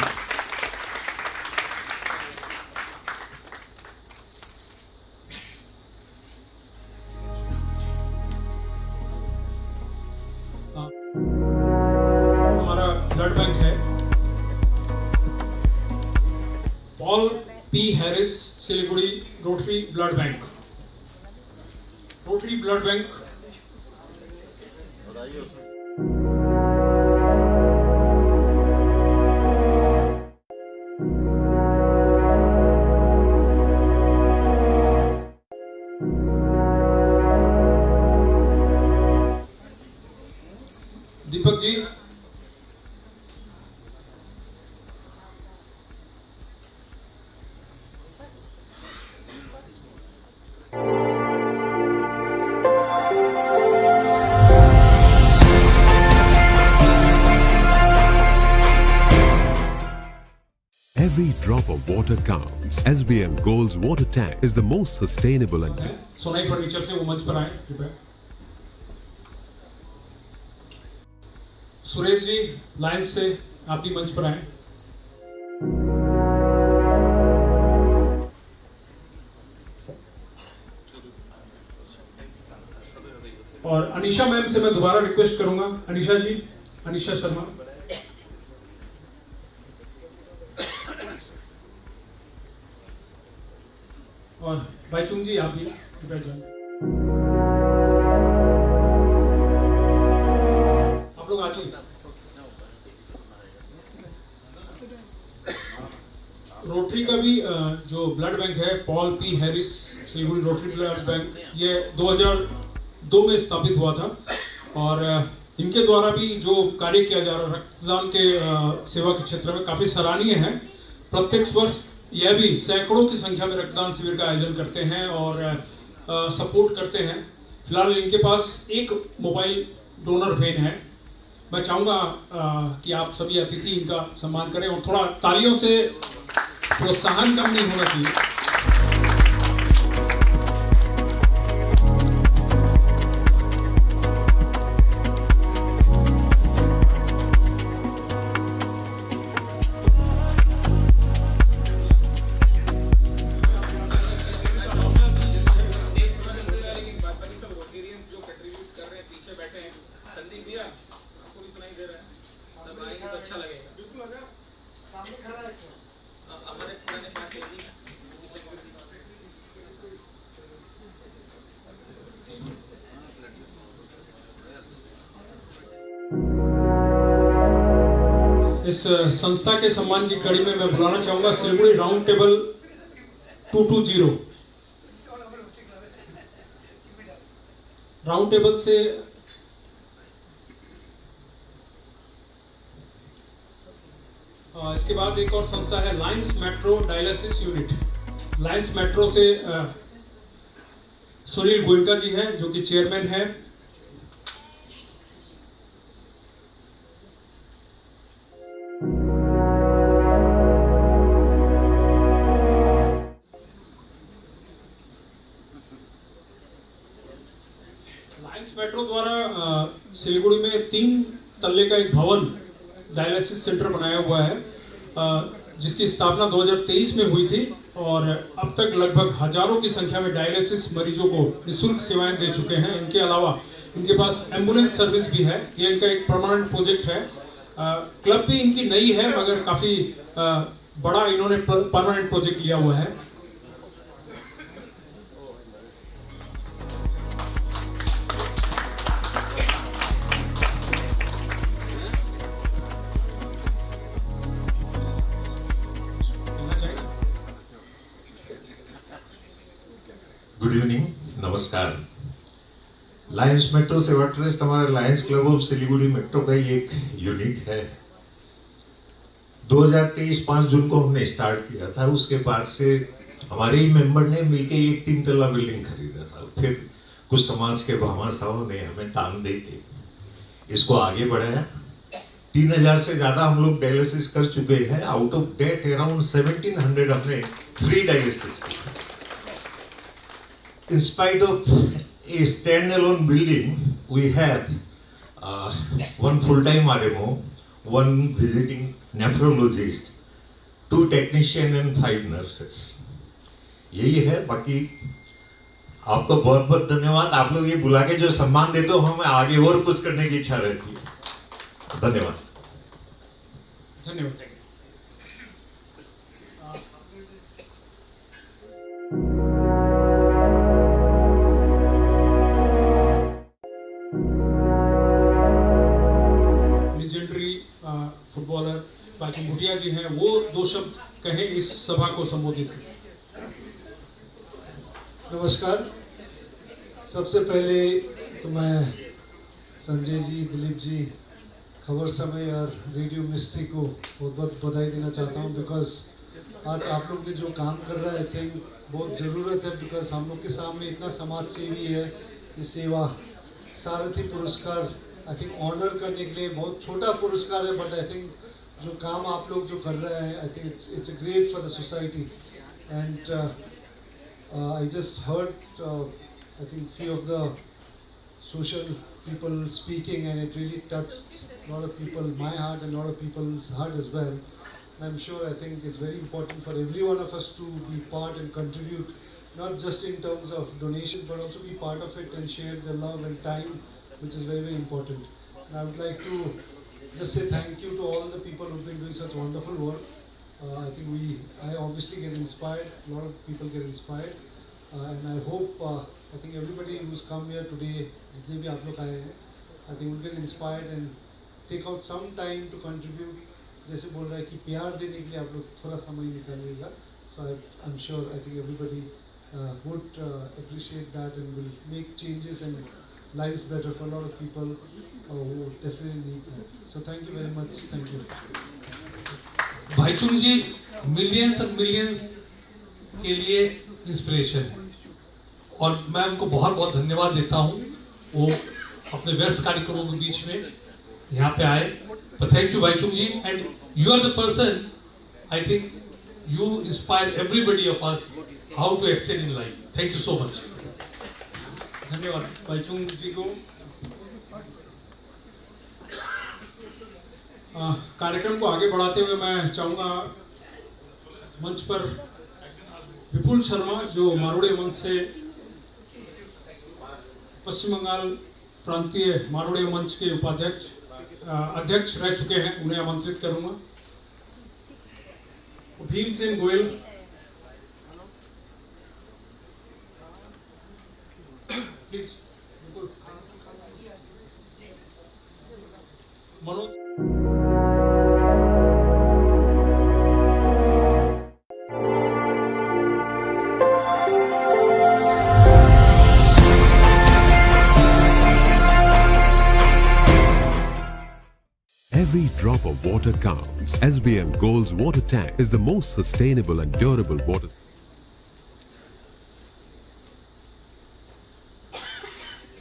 हमारा ब्लड बैंक है Paul P Harris Siliguri Rotary blood bank. Rotary blood bank Deepak ji, Every drop of water counts. SBM Gold's water tank is the most sustainable and Sonai furniture से वो मंच पर आए कृपया। सुरेश जी लायंस से आप भी मंच पर आए। और अनीशा मैम से मैं दोबारा रिक्वेस्ट करूंगा, अनीशा जी, अनीशा शर्मा। और भाईचुंग जी आप भी बैठ जाएं। आप लोग आ जाइए। रोटरी का भी जो ब्लड बैंक है Paul P Harris Siliguri Rotary blood bank, ये 2002 में स्थापित हुआ था। और इनके द्वारा भी जो कार्य किया जा रहा है रक्तदान के सेवा के क्षेत्र में काफ़ी सराहनीय है। प्रत्येक वर्ष यह भी सैकड़ों की संख्या में रक्तदान शिविर का आयोजन करते हैं और सपोर्ट करते हैं। फिलहाल इनके पास एक मोबाइल डोनर वैन है। मैं चाहूँगा कि आप सभी अतिथि इनका सम्मान करें और थोड़ा तालियों से प्रोत्साहन कम नहीं होना चाहिए। इस संस्था के सम्मान की कड़ी में मैं बुलाना चाहूंगा Siliguri round table 220। Round table से इसके बाद एक और संस्था है Lions metro dialysis unit. Lions metro से सुनील गोयनका जी हैं जो कि चेयरमैन है। लायंस मेट्रो द्वारा सिलीगुड़ी में 3 तल्ले का एक भवन डायलिसिस सेंटर बनाया हुआ है, जिसकी स्थापना 2023 में हुई थी और अब तक लगभग हजारों की संख्या में डायलिसिस मरीजों को निःशुल्क सेवाएं दे चुके हैं। इनके अलावा इनके पास एम्बुलेंस सर्विस भी है। ये इनका एक परमानेंट प्रोजेक्ट है। क्लब भी इनकी नई है मगर काफ़ी बड़ा इन्होंने परमानेंट प्रोजेक्ट लिया हुआ है। गुड इवनिंग, नमस्कार। लायंस मेट्रो सेवा ट्रस्ट हमारा Lions club of Siliguri metro का ही एक यूनिट है। 2023 5 जून को हमने स्टार्ट किया था। उसके बाद से हमारे ही मेंबर ने मिलकर एक 3 तल्ला बिल्डिंग खरीदा था। फिर कुछ समाज के भामाशाहों ने हमें दान दे के इसको आगे बढ़ाया 3000 से ज़्यादा हम लोग डायलिसिस कर चुके हैं। आउट ऑफ डेट अराउंड 1700 हमने फ्री डायलिसिस की। In spite of a standalone building, we have one full-time RMO, one visiting nephrologist, 2 technicians and 5 nurses. यही है। बाकी आपको बहुत बहुत धन्यवाद। आप लोग ये बुला के जो सम्मान देते हो, हमें आगे और कुछ करने की इच्छा रहती है। धन्यवाद। धन्यवाद। लेजेंडरी फुटबॉलर बाकी भुटिया जी हैं, वो 2 शब्द कहें इस सभा को संबोधित करें। नमस्कार। सबसे पहले तो मैं संजय जी, दिलीप जी, खबर समय और रेडियो मिस्ट्री को बहुत बहुत बधाई देना चाहता हूँ, बिकॉज आज आप लोग ने जो काम कर रहा है आई थिंक बहुत ज़रूरत है, बिकॉज हम लोग के सामने इतना समाज सेवी है। ये सेवा सारथी पुरस्कार आई थिंक ऑनर करने के लिए बहुत छोटा पुरस्कार है, बट आई थिंक जो काम आप लोग जो कर रहे हैं I think it's a great for the society. And I just heard, I think, few of the social people speaking, and it really touched a lot of people, my heart and a lot of people's heart as well. And I'm sure, I think it's very important for every one of us to be part and contribute, not just in terms of donations, but also be part of it and share the love and time, which is very, very important. And I would like to just say thank you to all the people who've been doing such wonderful work. I think I obviously get inspired, a lot of people get inspired, and I hope, I think everybody who's come here today, जितने भी आप लोग आए हैं, I think will get inspired and take out some time to contribute. जैसे बोल रहा है कि प्यार देने के लिए आप लोग थोड़ा समय निकालिएगा, so I'm sure, I think everybody would appreciate that and will make changes and lives better for a lot of people who definitely need that. So thank you very much. Thank you. Bhaichung ji millions और millions के लिए inspiration है, और मैं उनको बहुत बहुत धन्यवाद देता हूँ। वो अपने व्यस्त कार्यक्रमों के बीच में यहाँ पे आए, पर thank you Bhaichung ji. And you are the person, I think you inspire everybody of us how to excel in life. Thank you so much. धन्यवाद भाईचुंग जी को। कार्यक्रम को आगे बढ़ाते हुए मैं चाहूँगा मंच पर विपुल शर्मा, जो मारोड़े मंच से पश्चिम बंगाल प्रांतीय मारोड़े मंच के अध्यक्ष रह चुके हैं, उन्हें आमंत्रित करूंगा। Bhimsen Goyal, please. Manoj. Every drop of water counts. SBM Gold's water tank is the most sustainable and durable water.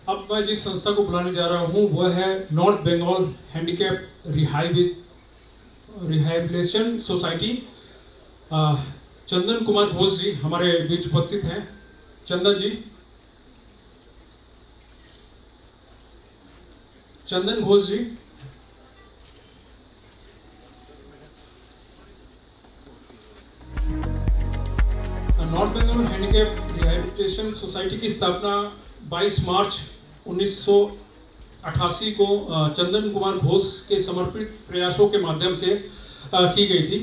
अब मैं जिस संस्था को बुलाने जा रहा हूँ वह है north Bengal handicap रिहाइबिलिटेशन society. Chandan Kumar Ghosh जी हमारे बीच उपस्थित हैं। चंदन जी, चंदन घोष जी। नॉर्थ बंगाल हैंडीकैप रिहाइबिलिटेशन सोसाइटी की स्थापना 22 मार्च 1988 को चंदन कुमार घोष के समर्पित प्रयासों के माध्यम से की गई थी।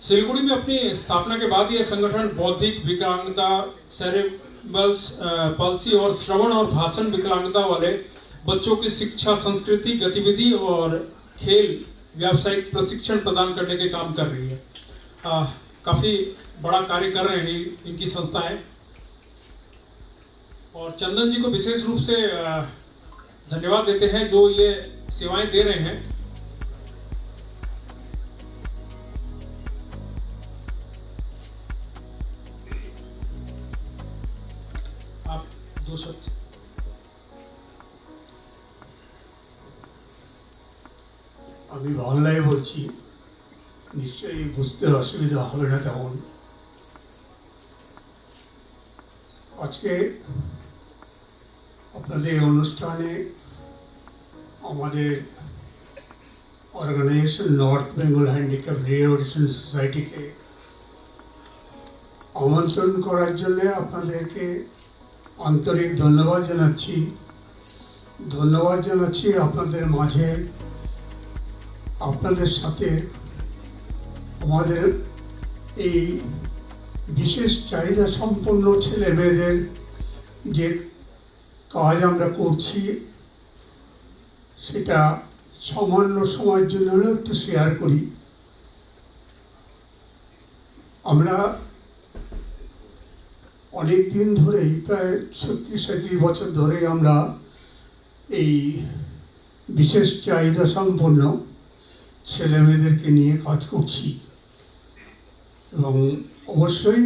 सिलीगुड़ी में अपनी स्थापना के बाद यह संगठन बौद्धिक विकलांगता, सेरेब्रल पल्सी और श्रवण और भाषण विकलांगता वाले बच्चों की शिक्षा, संस्कृति, गतिविधि और खेल व्यावसायिक प्रशिक्षण प्रदान करने के काम कर रही है। काफ़ी बड़ा कार्य कर रहे हैं इनकी संस्थाएं, और चंदन जी को विशेष रूप से धन्यवाद देते हैं जो ये सेवाएं दे रहे हैं। आप 2 शब्द। আমি বাংলায় বলছি, নিশ্চয়ই বুঝতে অসুবিধা হবে না তেমন। আজকে আপনাদের অনুষ্ঠানে আমাদের organisation North Bengal Handicap Rehabilitation সোসাইটিকে আমন্ত্রণ করার জন্য আপনাদেরকে আন্তরিক ধন্যবাদ জানাচ্ছি। ধন্যবাদ জানাচ্ছি আপনাদের মাঝে, আপনাদের সাথে আমাদের এই বিশেষ চাহিদা সম্পন্ন ছেলে মেয়েদের যে কাজ আমরা করছি সেটা সামান্য সময়ের জন্য হলেও একটু শেয়ার করি। আমরা অনেক দিন ধরেই, প্রায় 36-37 বছর ধরেই আমরা এই বিশেষ চাহিদা সম্পন্ন ছেলে মেয়েদেরকে নিয়ে কাজ করছি এবং অবশ্যই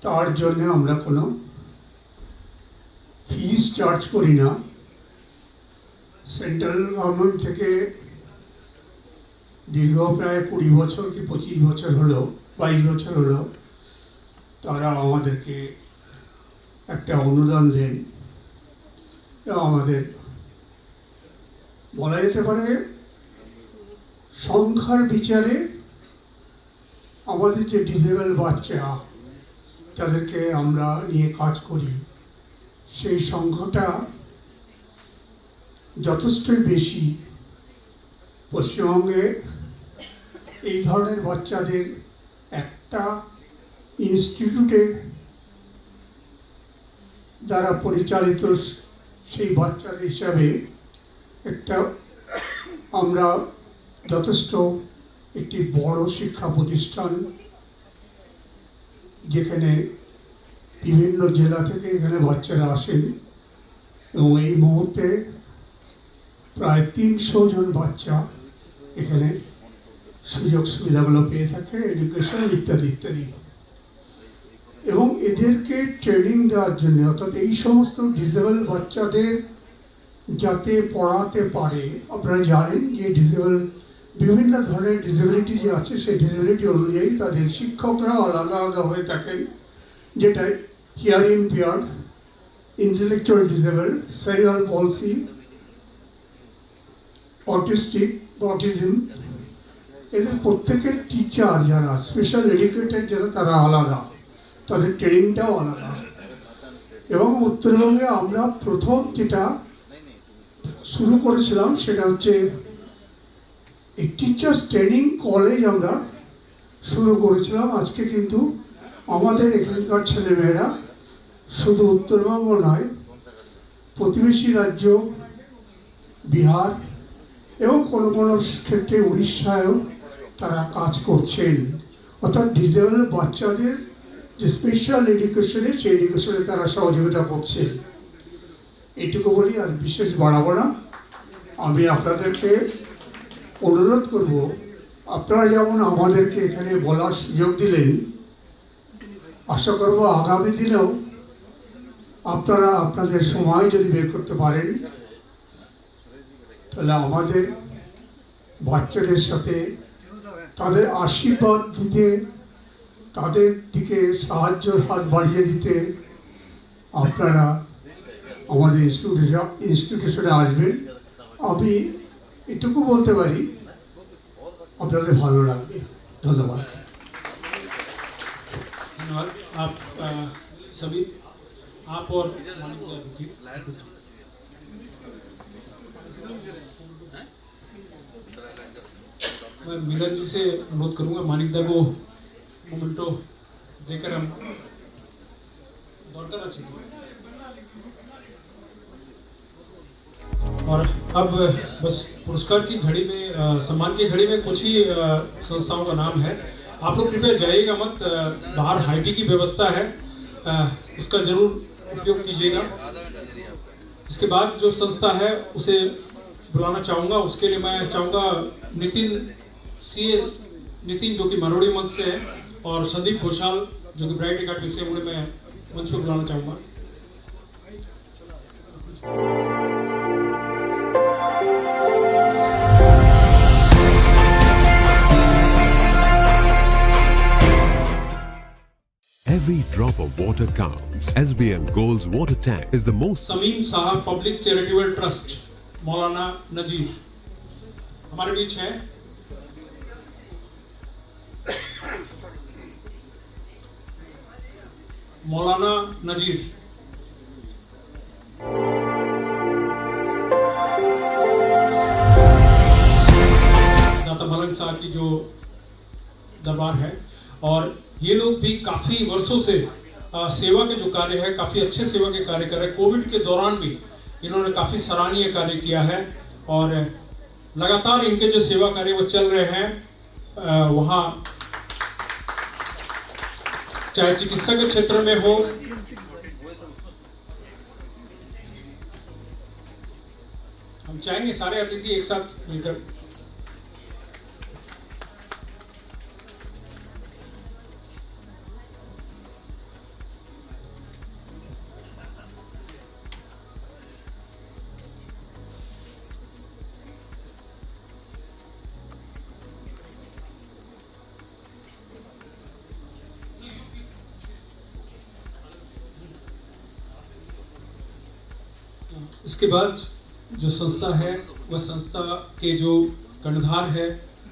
তার জন্য আমরা কোনো ফিস চার্জ করি না। সেন্ট্রাল গভর্নমেন্ট থেকে দীর্ঘ প্রায় 20 বছর কি 25 বছর হলো, 22 বছর হলো, তারা আমাদেরকে একটা অনুদান দেন। আমাদের বলা যেতে পারে সংখ্যার বিচারে আমাদের যে ডিসেবল বাচ্চা যাদেরকে আমরা নিয়ে কাজ করি সেই সংখ্যাটা যথেষ্টই বেশি। পশ্চিমবঙ্গে এই ধরনের বাচ্চাদের একটা ইনস্টিটিউটে দ্বারা পরিচালিত সেই বাচ্চাদের হিসাবে একটা আমরা যথেষ্ট একটি বড় শিক্ষা প্রতিষ্ঠান, যেখানে বিভিন্ন জেলা থেকে এখানে বাচ্চারা আসেন এবং এই মুহূর্তে প্রায় 300 জন বাচ্চা এখানে সুযোগ সুবিধাগুলো পেয়ে থাকে, এডুকেশন ইত্যাদি ইত্যাদি। এবং এদেরকে ট্রেনিং দেওয়ার জন্য, অর্থাৎ এই সমস্ত ডিসেবল বাচ্চাদের যাতে পড়াতে পারে। আপনারা জানেন যে ডিসেবল বিভিন্ন ধরনের ডিসেবিলিটি যে আছে সেই ডিসেবিলিটি অনুযায়ী তাদের শিক্ষকরা আলাদা আলাদা হয়ে থাকেন, যেটা hearing impaired, intellectual disable, cerebral পলসি, autistic, autism, এদের প্রত্যেকের টিচার যারা স্পেশাল এডুকেটেড যারা তারা আলাদা, তাদের ট্রেনিংটাও আলাদা। এবং উত্তরবঙ্গে আমরা প্রথম যেটা শুরু করেছিলাম সেটা হচ্ছে এই টিচার্স ট্রেনিং কলেজ আমরা শুরু করেছিলাম। আজকে কিন্তু আমাদের এখানকার ছেলেমেয়েরা শুধু উত্তরবঙ্গ নয়, প্রতিবেশী রাজ্য বিহার এবং কোনো কোনো ক্ষেত্রে উড়িষ্যায়ও তারা কাজ করছেন। অর্থাৎ ডিসেবল বাচ্চাদের যে স্পেশাল এডুকেশনে সেই এডুকেশনে তারা সহযোগিতা করছে। এইটুকু বলি, আর বিশেষ বাড়াবো না। আমি আপনাদেরকে অনুরোধ করব, আপনারা যেমন আমাদেরকে এখানে বলার সুযোগ দিলেন, আশা করব আগামী দিনেও আপনারা আপনাদের সময় যদি বের করতে পারেন তাহলে আমাদের বাচ্চাদের সাথে তাদের আশীর্বাদ দিতে, তাদের দিকে সাহায্যের হাত বাড়িয়ে দিতে আপনারা আমাদের ইনস্টিটিউশনে আসবেন। আমি এটুকু বলতে পারি, আপনাদের ভালো লাগবে। ধন্যবাদ। धन्यवाद। आप सभी, आप और मैं मिलन जी से अनुरोध करूंगा मानिकदा को मोमेंटो देकर हम दौड़कर अच्छे। और अब बस पुरस्कार की घड़ी में, सम्मान की घड़ी में कुछ ही संस्थाओं का नाम है। आप लोग कृपया जाइएगा मत, बाहर हाईटी की व्यवस्था है, उसका जरूर उपयोग कीजिएगा। इसके बाद जो संस्था है उसे बुलाना चाहूँगा। उसके लिए मैं चाहूँगा नितिन सीए, नितिन जो कि मरोड़ी मंच से है, और संदीप घोषाल जो कि ब्राइट एकेडमी से, उन्हें मैं मंच पर बुलाना चाहूँगा। Every drop of water counts. SBM Gold's water tank is the most. Sameem साहब पब्लिक चैरिटेबल ट्रस्ट मौलाना नजीर हमारे बीच हैं। मौलाना नजीर दाता मलंग साहब की जो दरबार है, और ये लोग भी काफी वर्षों से सेवा के जो कार्य है, काफी अच्छे सेवा के कार्य कर रहे हैं। कोविड के दौरान भी इन्होंने काफी सराहनीय कार्य किया है और लगातार इनके जो सेवा कार्य वो चल रहे हैं। वहाँ चाहे चिकित्सा के क्षेत्र में हो, हम चाहेंगे सारे अतिथि एक साथ मिलकर इसके बाद जो संस्था है वह संस्था के जो कर्णधार है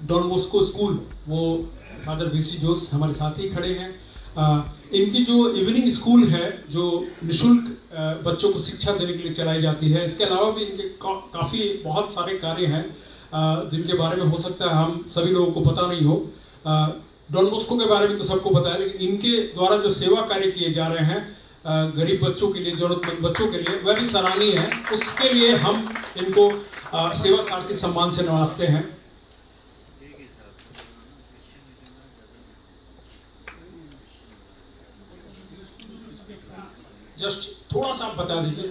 डॉन बॉस्को स्कूल, वो फादर वीसी जोस हमारे साथ ही खड़े हैं। इनकी जो इवनिंग स्कूल है जो निःशुल्क बच्चों को शिक्षा देने के लिए चलाई जाती है, इसके अलावा भी इनके काफ़ी बहुत सारे कार्य हैं जिनके बारे में हो सकता है हम सभी लोगों को पता नहीं हो। डॉन बॉस्को के बारे में तो सबको पता है, लेकिन इनके द्वारा जो सेवा कार्य किए जा रहे हैं गरीब बच्चों के लिए, जरूरतमंद बच्चों के लिए, वह भी सराहनीय है। उसके लिए हम इनको सेवा सारथी सम्मान से नवाजते हैं। जस्ट थोड़ा सा आप बता दीजिए।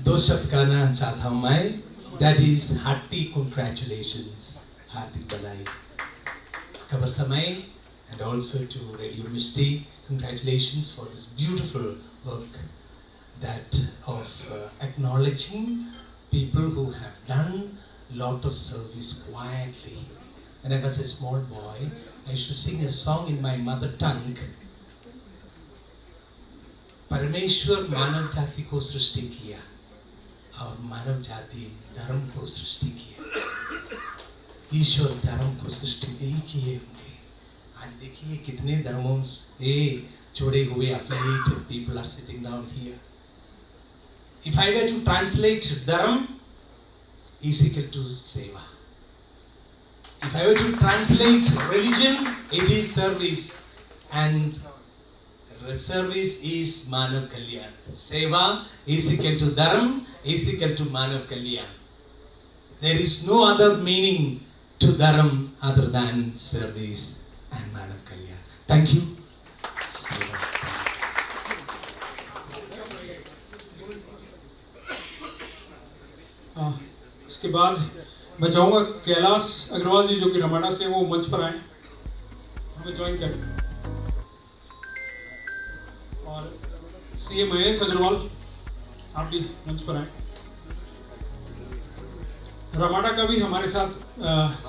दो शब्द कहना चाहता हूं मैं, दैट इज हार्टी कंग्रेचुलेशंस, हार्दिक बधाई Khabar Samay, and also to radio Misty, congratulations for this beautiful work that of acknowledging people who have done lot of service quietly. When I was a small boy, I used to sing a song in my mother tongue. परमेश्वर मानव जाति को सृष्टि किया और मानव जाति धर्म को सृष्टि किया। ईश्वर धर्म को सृष्टि नहीं किए होंगे। आज देखिए कितने धर्मों से जोड़े हुए affiliated people are sitting down here. If I were to translate धर्म is equal to seva. If I were to translate religion, it is service, and service is मानव कल्याण. सेवा is equal to धर्म is equal to Manav Kalyan. There is no other meaning to धर्म other than service and Manav Kalyan. Thank you. इसके बाद मैं चाहूँगा कैलाश अग्रवाल जी जो कि Ramada से, वो मंच पर आए, हमें ज्वाइन करें। और सीए महेश अग्रवाल आप भी मंच पर आए। रमाडा का भी हमारे साथ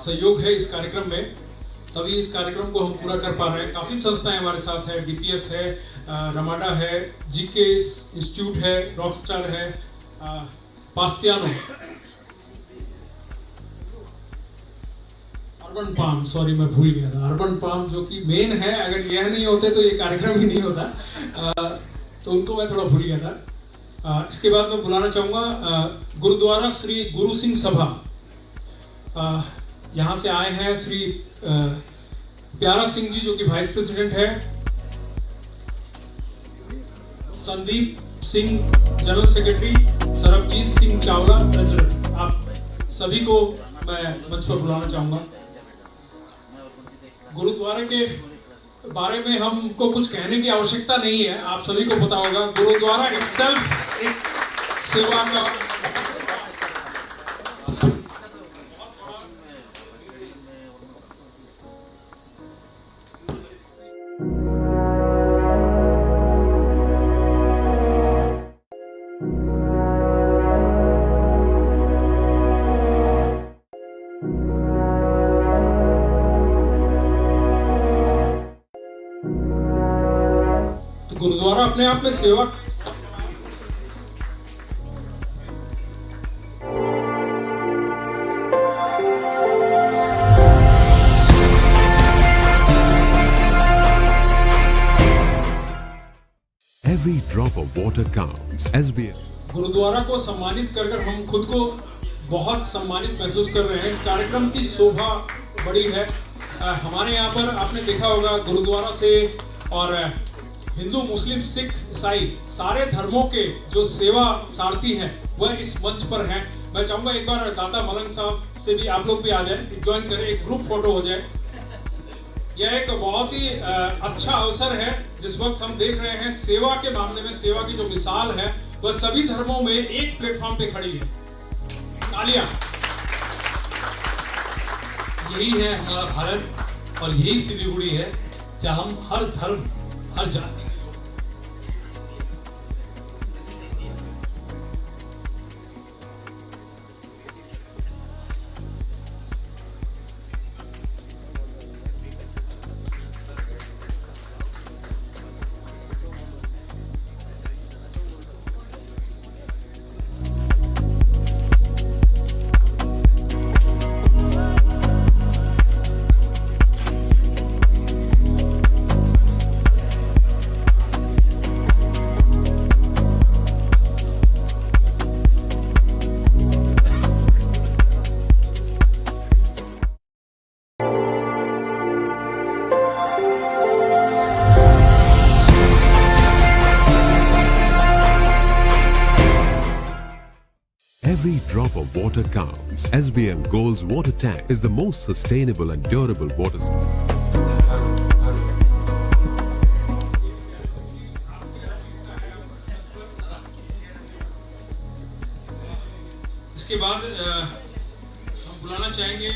सहयोग है इस कार्यक्रम में, तभी इस कार्यक्रम को हम पूरा कर पा रहे हैं। काफ़ी संस्थाएं हमारे साथ है, डीपीएस है, रमाडा है, जीके इंस्टीट्यूट है, रॉकस्टार है, पास्तियानो, अर्बन पाम, सॉरी मैं भूल गया था, अर्बन पाम जो कि मेन है। अगर यह नहीं होते तो ये कार्यक्रम ही नहीं होता, तो उनको मैं थोड़ा भूल गया था। इसके बाद मैं बुलाना चाहूँगा गुरुद्वारा श्री गुरु सिंह सभा, यहाँ से आए हैं श्री प्यारा सिंह जी जो कि वाइस प्रेसिडेंट है, Sandeep Singh general secretary, Sarabjit Singh Chawla president. आप सभी को मैं मंच पर बुलाना चाहूँगा। गुरुद्वारे के बारे में हमको कुछ कहने की आवश्यकता नहीं है, आप सभी को पता होगा। गुरुद्वारा इटसेल्फ एक सेवा का गुरुद्वारा अपने आप में सेवा Every drop of water counts. SBM. Gurdwara को सम्मानित कर हम खुद को बहुत सम्मानित महसूस कर रहे हैं। इस कार्यक्रम की शोभा बड़ी है। हमारे यहाँ पर आपने देखा होगा गुरुद्वारा से और हिंदू, मुस्लिम, सिख, ईसाई सारे धर्मों के जो सेवा सारथी हैं वह इस मंच पर हैं। मैं चाहूँगा एक बार दाता मलंग साहब से भी आप लोग भी आ जाए, ज्वाइन करें, एक ग्रुप फोटो हो जाए। यह एक बहुत ही अच्छा अवसर है जिस वक्त हम देख रहे हैं सेवा के मामले में सेवा की जो मिसाल है वह सभी धर्मों में एक प्लेटफॉर्म पे खड़ी है। तालियां। यही है हमारा भारत और यही सिलीगुड़ी है जहां हम हर धर्म, हर जाति Every drop of water counts. SBM Gold's water tank is the most sustainable and durable water store. इसके बाद हम बुलाना चाहेंगे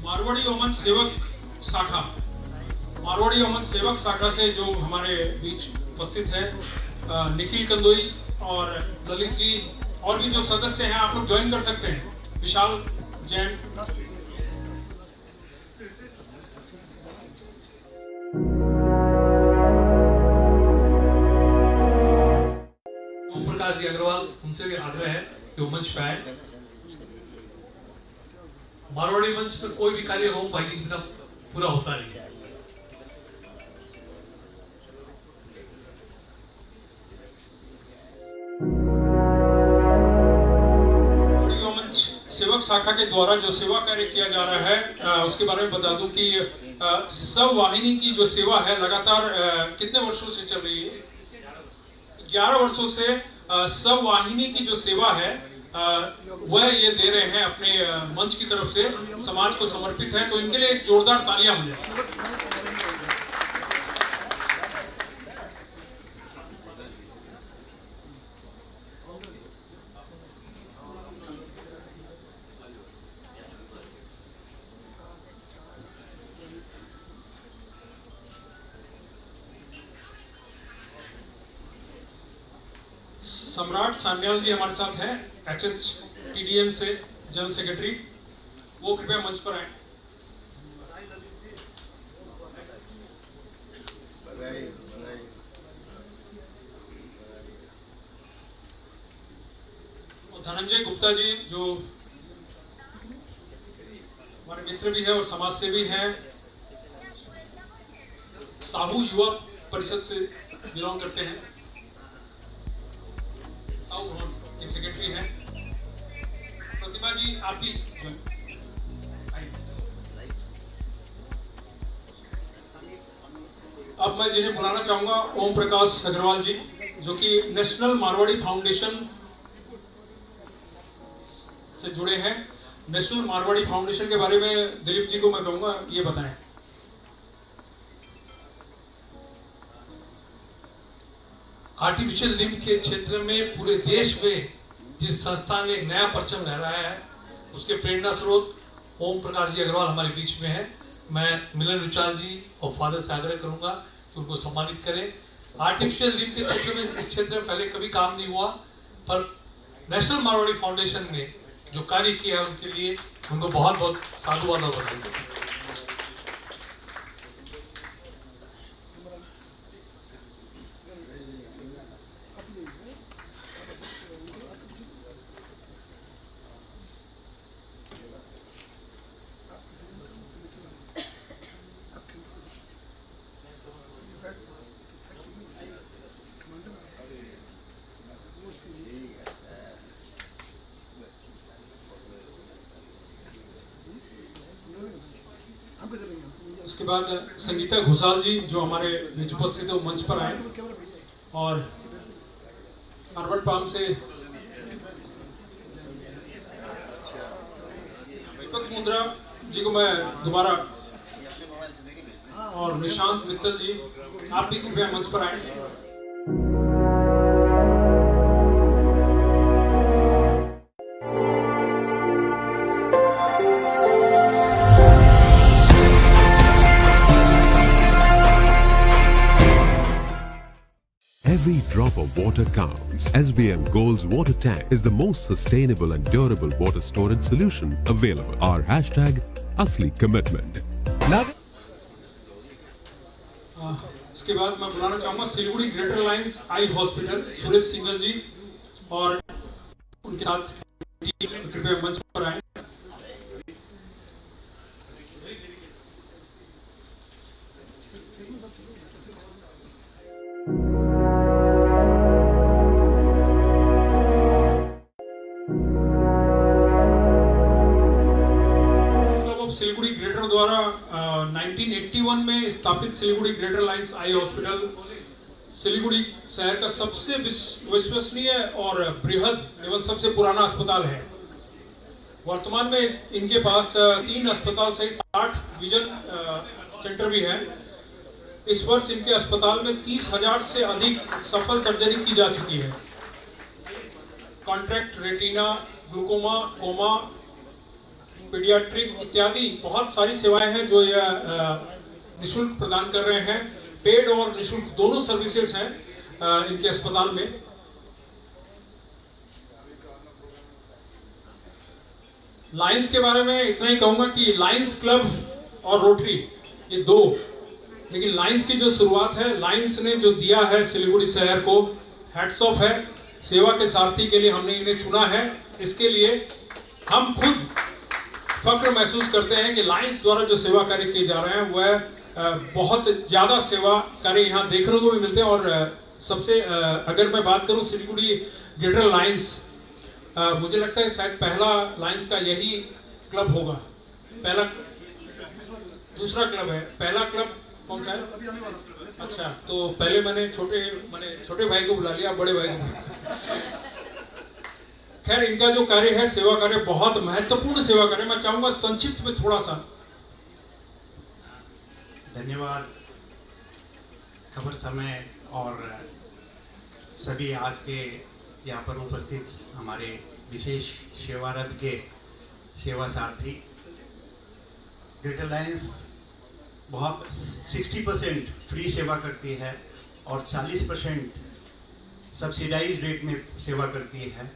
मारवाड़ी ओमन सेवक शाखा। मारवाड़ी ओमन सेवक शाखा से जो हमारे बीच उपस्थित है निखिल कंदोई और ललित जी और भी जो सदस्य हैं आप लोग ज्वाइन कर सकते हैं। विशाल जैन, ओम प्रकाश जी अग्रवाल, उनसे भी आग्रह है कि वो मंच पे आए। मारवाड़ी मंच पर कोई भी कार्य ओम भाई जी की तरफ पूरा होता नहीं है। सेवक शाखा के द्वारा जो सेवा कार्य किया जा रहा है उसके बारे में बता दूं कि सब वाहिनी की जो सेवा है लगातार कितने वर्षों से चल रही है? 11 वर्षों से सब वाहिनी की जो सेवा है वह ये दे रहे हैं अपने मंच की तरफ से, समाज को समर्पित है। तो इनके लिए एक जोरदार तालियां हो जाए। सम्राट सान्याल जी हमारे साथ हैं, HHTDN से जनरल सेक्रेटरी, वो कृपया मंच पर आए। और धनंजय गुप्ता जी जो हमारे मित्र भी है और समाज सेवी हैं, साहू युवा परिषद से बिलोंग करते हैं, के सेक्रेटरी हैं। प्रतिभा जी आप भी अब मैं जिन्हें बुलाना चाहूंगा ओम प्रकाश अग्रवाल जी जो कि नेशनल मारवाड़ी फाउंडेशन से जुड़े हैं। नेशनल मारवाड़ी फाउंडेशन के बारे में दिलीप जी को मैं कहूंगा ये बताएं। आर्टिफिशियल लिम्ब के क्षेत्र में पूरे देश में जिस संस्था ने नया परचम लहराया है उसके प्रेरणा स्रोत ओम प्रकाश जी अग्रवाल हमारे बीच में है। मैं मिलन रुचाल जी और फादर से आग्रह करूंगा कि उनको सम्मानित करें। आर्टिफिशियल लिम्ब के क्षेत्र में इस क्षेत्र में पहले कभी काम नहीं हुआ, पर नेशनल मारवाड़ी फाउंडेशन ने जो कार्य किया है उनके लिए उनको बहुत बहुत साधुवाद और बधाई। इसके बाद संगीता घोषाल जी जो हमारे बीच उपस्थित है वो मंच पर आए, और अर्बन पाम से दीपक मुंद्रा जी को मैं दोबारा, और निशांत मित्तल जी आप भी कृपया मंच पर आए। Every drop of water counts. SBM Gold's water tank is the most sustainable and durable water storage solution available. Our hashtag Asli Commitment. इसके बाद मैं बुलाना चाहूंगा Siliguri greater lions eye hospital Suresh Singhal ji, और उनके साथ कृपया मंच पर आए। सिलीगुड़ी ग्रेटर द्वारा 1981 में स्थापित Siliguri greater lions eye hospital Siliguri शहर का सबसे विश्वसनीय और बृहद एवं सबसे पुराना अस्पताल है। वर्तमान में इनके पास 3 अस्पताल सहित 60 विजन सेंटर भी है। इस वर्ष इनके अस्पताल में 30,000 से अधिक सफल सर्जरी की जा चुकी है। Cataract retina, glaucoma, coma, paediatric इत्यादि बहुत सारी सेवाएं हैं जो यह निःशुल्क प्रदान कर रहे हैं। पेड और निःशुल्क दोनों सर्विसेज हैं इनके अस्पताल में। लायंस के बारे में इतना ही कहूंगा कि लायंस क्लब और रोटरी ये दो, लेकिन लायंस की जो शुरुआत है, लायंस ने जो दिया है सिलीगुड़ी शहर को, हैट्स ऑफ है। सेवा के सारथी के लिए हमने इन्हें चुना है। इसके लिए हम खुद फक्र महसूस करते हैं कि लायंस द्वारा जो सेवा कार्य किए जा रहे हैं वह बहुत ज़्यादा सेवा कार्य यहाँ देखने को भी मिलते हैं। और सबसे अगर मैं बात करूँ सिलीगुड़ी ग्रेटर लायंस, मुझे लगता है शायद पहला लायंस का यही क्लब होगा। पहला दूसरा क्लब है, पहला क्लब कौन सा है? अच्छा, तो पहले मैंने छोटे भाई को बुला लिया, बड़े भाई को। खैर, इनका जो कार्य है, सेवा कार्य, बहुत महत्वपूर्ण सेवा कार्य। मैं चाहूंगा संक्षिप्त में थोड़ा सा। धन्यवाद खबर समय और सभी आज के यहाँ पर उपस्थित हमारे विशेष सेवारत के सेवा सारथी। ग्रेटर लायंस बहुत 60% फ्री सेवा करती है और 40% सब्सिडाइज रेट में सेवा करती है।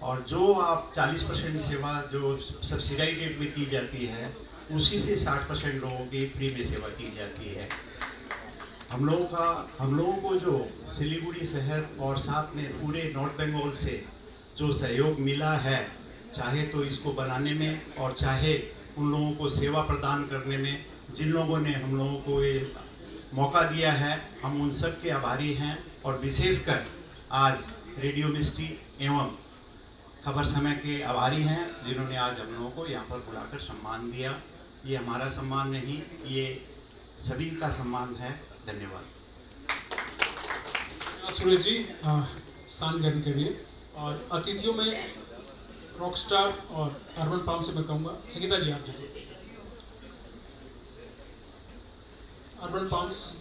और जो आप 40% सेवा जो सब्सिडाइज रेट में की जाती है, उसी से 60% लोगों की फ्री में सेवा की जाती है। हम लोगों को जो सिलीगुड़ी शहर और साथ में पूरे नॉर्थ बंगाल से जो सहयोग मिला है, चाहे तो इसको बनाने में और चाहे उन लोगों को सेवा प्रदान करने में, जिन लोगों ने हम लोगों को ये मौका दिया है, हम उन सब के आभारी हैं। और विशेषकर आज रेडियो मिस्ट्री एवं खबर समय के आभारी हैं जिन्होंने आज हम लोगों को यहाँ पर बुलाकर सम्मान दिया। ये हमारा सम्मान नहीं, ये सभी का सम्मान है। धन्यवाद सुरेश जी स्थान ग्रहण के लिए। और अतिथियों में रॉकस्टार और अर्बन पाम से मैं कहूँगा संगीता जी आप जी। अर्बन पाम्स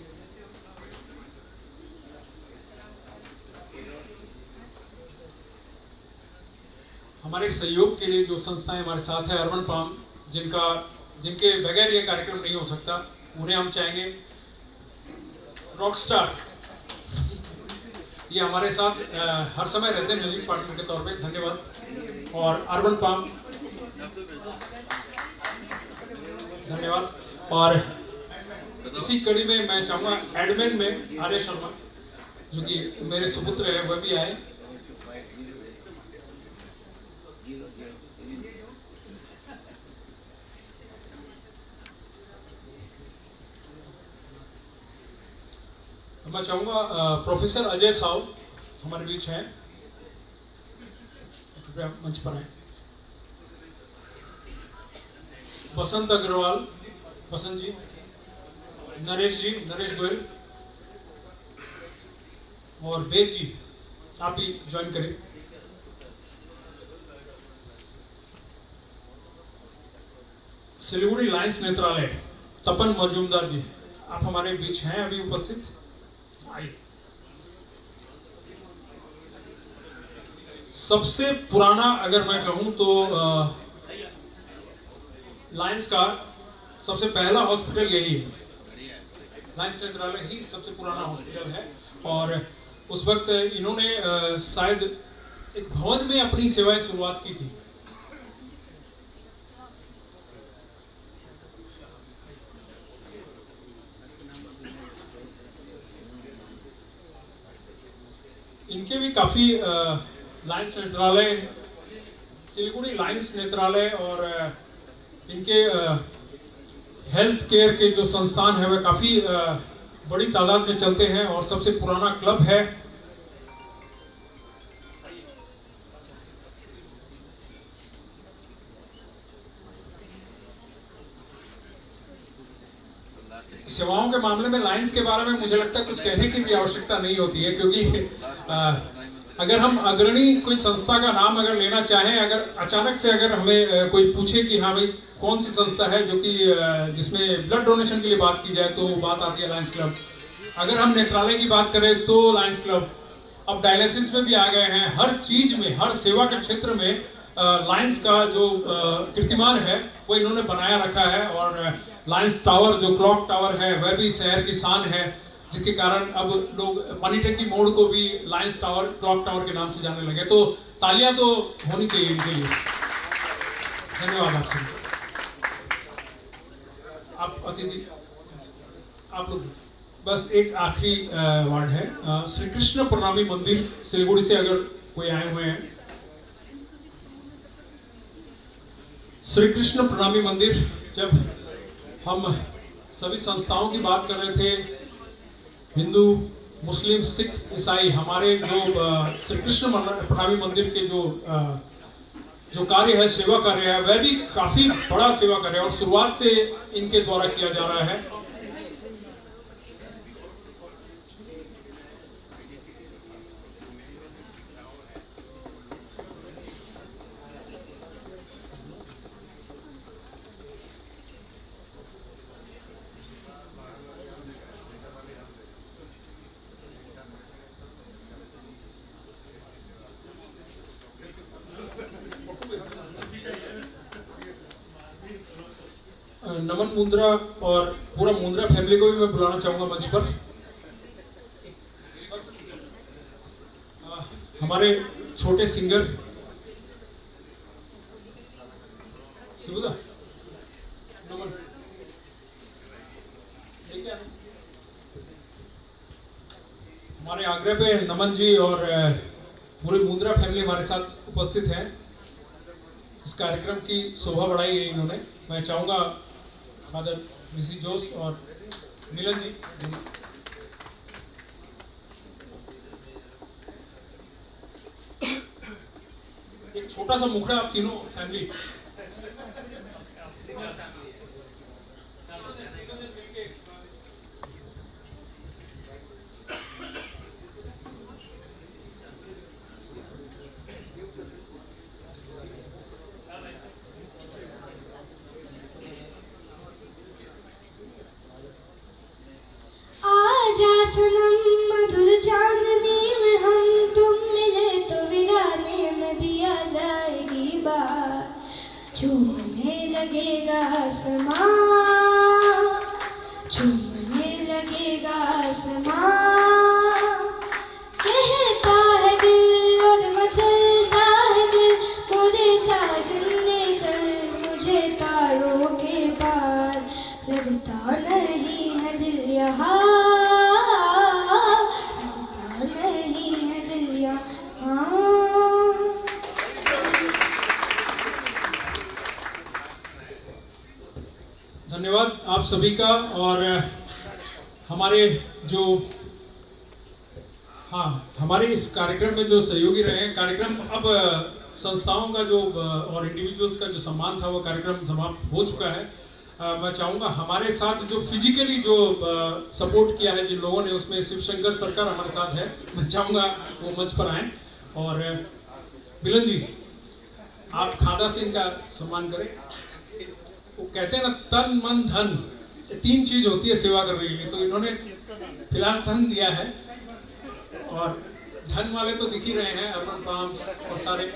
हमारे सहयोग के लिए जो संस्थाएं हमारे साथ है, अर्बन पाम, जिनके बगैर ये कार्यक्रम नहीं हो सकता, उन्हें हम चाहेंगे। रॉकस्टार ये हमारे साथ हर समय रहते हैं म्यूजिक पार्टनर के तौर पे, धन्यवाद। और अर्बन पाम धन्यवाद। और इसी कड़ी में मैं चाहूँगा एडमिन में आर्य शर्मा जो कि मेरे सुपुत्र है, वह भी आए। मैं चाहूँगा प्रोफेसर अजय साव हमारे बीच हैं, कृपया मंच पर आए। बसंत अग्रवाल, बसंत जी नरेश जी, नरेश गोयल और वेद जी, आप ही ज्वाइन करें। सिलीगुड़ी लायंस नेत्रालय, तपन मजूमदार जी, आप हमारे बीच हैं अभी उपस्थित? आइए। सबसे पुराना अगर मैं कहूं तो लायंस का सबसे पहला हॉस्पिटल यही है। लायंस नेत्रालय ही सबसे पुराना हॉस्पिटल है और उस वक्त इन्होंने शायद एक भवन में अपनी सेवाएं शुरुआत की थी। इनके भी काफी लायंस नेत्रालय, सिलीगुड़ी लायंस नेत्रालय और इनके हेल्थ केयर के जो संस्थान है वह काफी बड़ी तादाद में चलते हैं और सबसे पुराना क्लब है। सेवाओं के मामले में लायंस के बारे में मुझे लगता है कुछ कहने की भी आवश्यकता नहीं होती है, क्योंकि अगर हम अग्रणी कोई संस्था का नाम अगर लेना चाहें, अगर अचानक से अगर हमें कोई पूछे कि हाँ भाई कौन सी संस्था है जो कि जिसमें ब्लड डोनेशन के लिए बात की जाए तो बात आती है लायंस क्लब। अगर हम नेत्रालय की बात करें तो लायंस क्लब। अब डायलिसिस में भी आ गए हैं। हर चीज में, हर सेवा के क्षेत्र में लायंस का जो कीर्तिमान है वो इन्होंने बनाया रखा है। और लायंस टावर जो क्लॉक टावर है वह भी शहर की शान है, जिसके कारण अब लोग पनीटकी मोड़ को भी लायंस टावर, क्लॉक टावर के नाम से जाने लगे। तो तालियां तो होनी चाहिए इनके लिए। धन्यवाद आपसे। आप अतिथि, आप लोग बस एक आखिरी वार्ड है, श्री कृष्ण प्रणामी मंदिर सिलीगुड़ी से अगर कोई आए हुए हैं। श्री कृष्ण प्रणामी मंदिर, जब हम सभी संस्थाओं की बात कर रहे थे, हिंदू, मुस्लिम, सिख, ईसाई, हमारे जो श्री कृष्ण प्रणामी मंदिर के जो कार्य है, सेवा कार्य है, वह भी काफी बड़ा सेवा कार्य है और शुरुआत से इनके द्वारा किया जा रहा है। नमन मुंद्रा और पूरा मुंद्रा फैमिली को भी मैं बुलाना चाहूंगा मंच पर। हमारे छोटे सिंगर शिवदा नमन, हमारे आग्रह पे नमन जी और पूरी मुंद्रा फैमिली हमारे साथ उपस्थित है। इस कार्यक्रम की शोभा बढ़ाई है इन्होंने। मैं चाहूंगा फादर मिसी जोश और मिलन जी। एक छोटा सा मुखड़ा आप तीनों फैमिली। सनम मधुर चांदनी में हम तुम मिले तो वीराने में भी आ जाएगी बात। झूमने लगेगा आसमां, झूमने लगेगा आसमां। कहता है दिल और मचलता है दिल, मुझे साजने चल मुझे तारों के पार। लगता नहीं है दिल यहाँ, धन्यवाद आप सभी का। और हमारे जो हमारे इस कार्यक्रम में जो सहयोगी रहे हैं, कार्यक्रम अब संस्थाओं का जो और इंडिविजुअल्स का जो सम्मान था वो कार्यक्रम समाप्त हो चुका है। मैं चाहूँगा हमारे साथ जो फिजिकली जो सपोर्ट किया है जिन लोगों ने, उसमें शिवशंकर सरकार हमारे साथ है, मैं चाहूँगा वो मंच पर आएँ। और मिलन जी, आप खादा से इनका सम्मान करें। वो कहते हैं ना, तन मन धन, 3 चीज होती है सेवा करने के लिए, तो इन्होंने फिलहाल धन दिया है, और धन वाले तो दिख ही रहे हैं, अर्बन फार्म्स और सारे।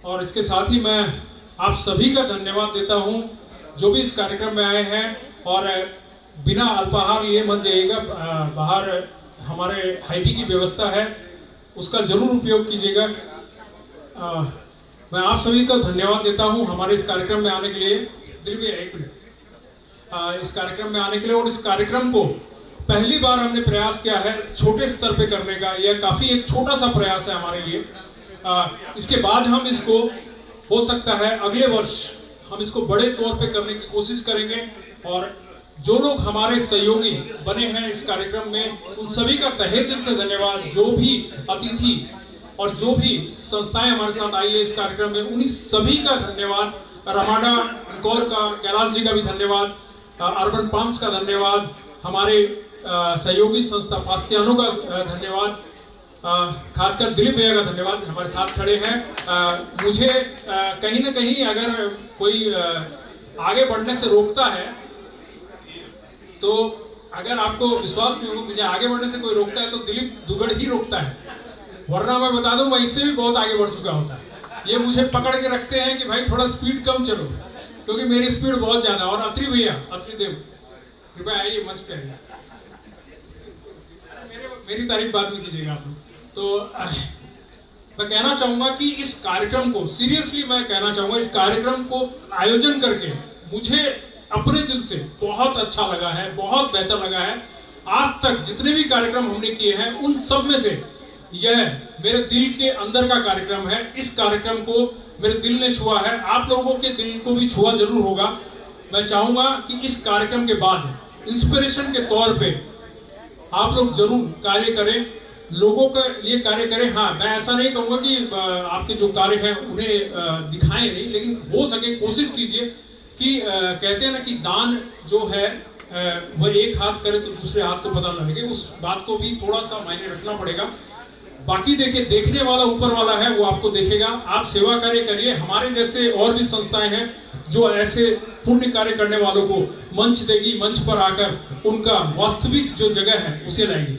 और इसके साथ ही मैं आप सभी का धन्यवाद देता हूं जो भी इस कार्यक्रम में आए हैं, और बिना अल्पाहार लिए मत जाइएगा, बाहर हमारे हाईटी की व्यवस्था है, उसका जरूर उपयोग कीजिएगा। मैं आप सभी का धन्यवाद देता हूं हमारे इस कार्यक्रम में आने के लिए। दिल में एक मिनट, इस कार्यक्रम में आने के लिए, और इस कार्यक्रम को पहली बार हमने प्रयास किया है छोटे स्तर पे करने का। यह काफी एक छोटा सा प्रयास है हमारे लिए। इसके बाद हम इसको, हो सकता है अगले वर्ष हम इसको बड़े तौर पे करने की कोशिश करेंगे। और जो लोग हमारे सहयोगी बने हैं इस कार्यक्रम में, उन सभी का तहे दिल से धन्यवाद। जो भी अतिथि और जो भी संस्थाएं हमारे साथ आई है इस कार्यक्रम में, उन्हीं सभी का धन्यवाद। रमाडा कौर का, कैलाश जी का भी धन्यवाद, अर्बन फार्म्स का धन्यवाद, हमारे सहयोगी संस्था पास्तियानो का धन्यवाद, खासकर दिलीप भैया का धन्यवाद, हमारे साथ खड़े हैं। मुझे कहीं ना कहीं अगर कोई आगे बढ़ने से रोकता है, तो अगर आपको विश्वास नहीं हो मुझे आगे बढ़ने से कोई रोकता है, तो दिलीप दुगड़ ही रोकता है, वरना मैं बता दूं मैं इससे भी बहुत आगे बढ़ चुका होता है। ये मुझे पकड़ के रखते हैं कि भाई थोड़ा स्पीड कम चलो, क्योंकि मेरी स्पीड बहुत ज्यादा। और अत्री भैया, अत्री देव, कृपया आइए मंच पे आइए, मेरी तारीफ बाद में कीजिएगा आप लोग। तो मैं कहना चाहूंगा कि इस कार्यक्रम को, सीरियसली मैं कहना चाहूंगा, इस कार्यक्रम को आयोजन करके मुझे अपने दिल से बहुत अच्छा लगा है, बहुत बेहतर लगा है। आज तक जितने भी कार्यक्रम हमने किए हैं, उन सब में से यह मेरे दिल के अंदर का कार्यक्रम है। इस कार्यक्रम को मेरे दिल ने छुआ है, आप लोगों के दिल को भी छुआ जरूर होगा। मैं चाहूंगा कि इस कार्यक्रम के बाद इंस्पिरेशन के तौर पे आप लोग जरूर कार्य करें, लोगों के लिए कार्य करें। हाँ, मैं ऐसा नहीं कहूंगा कि आपके जो कार्य हैं उन्हें दिखाएं नहीं, लेकिन हो सके कोशिश कीजिए कि कहते हैं ना कि दान जो है वह एक हाथ करे तो दूसरे हाथ को पता न लगे, उस बात को भी थोड़ा सा मायने रखना पड़ेगा। बाकी देखिए, देखने वाला ऊपर वाला है, वो आपको देखेगा। आप सेवा कार्य करिए, हमारे जैसे और भी संस्थाएं हैं जो ऐसे पुण्य कार्य करने वालों को मंच देगी, मंच पर आकर उनका वास्तविक जो जगह है उसे लाएगी।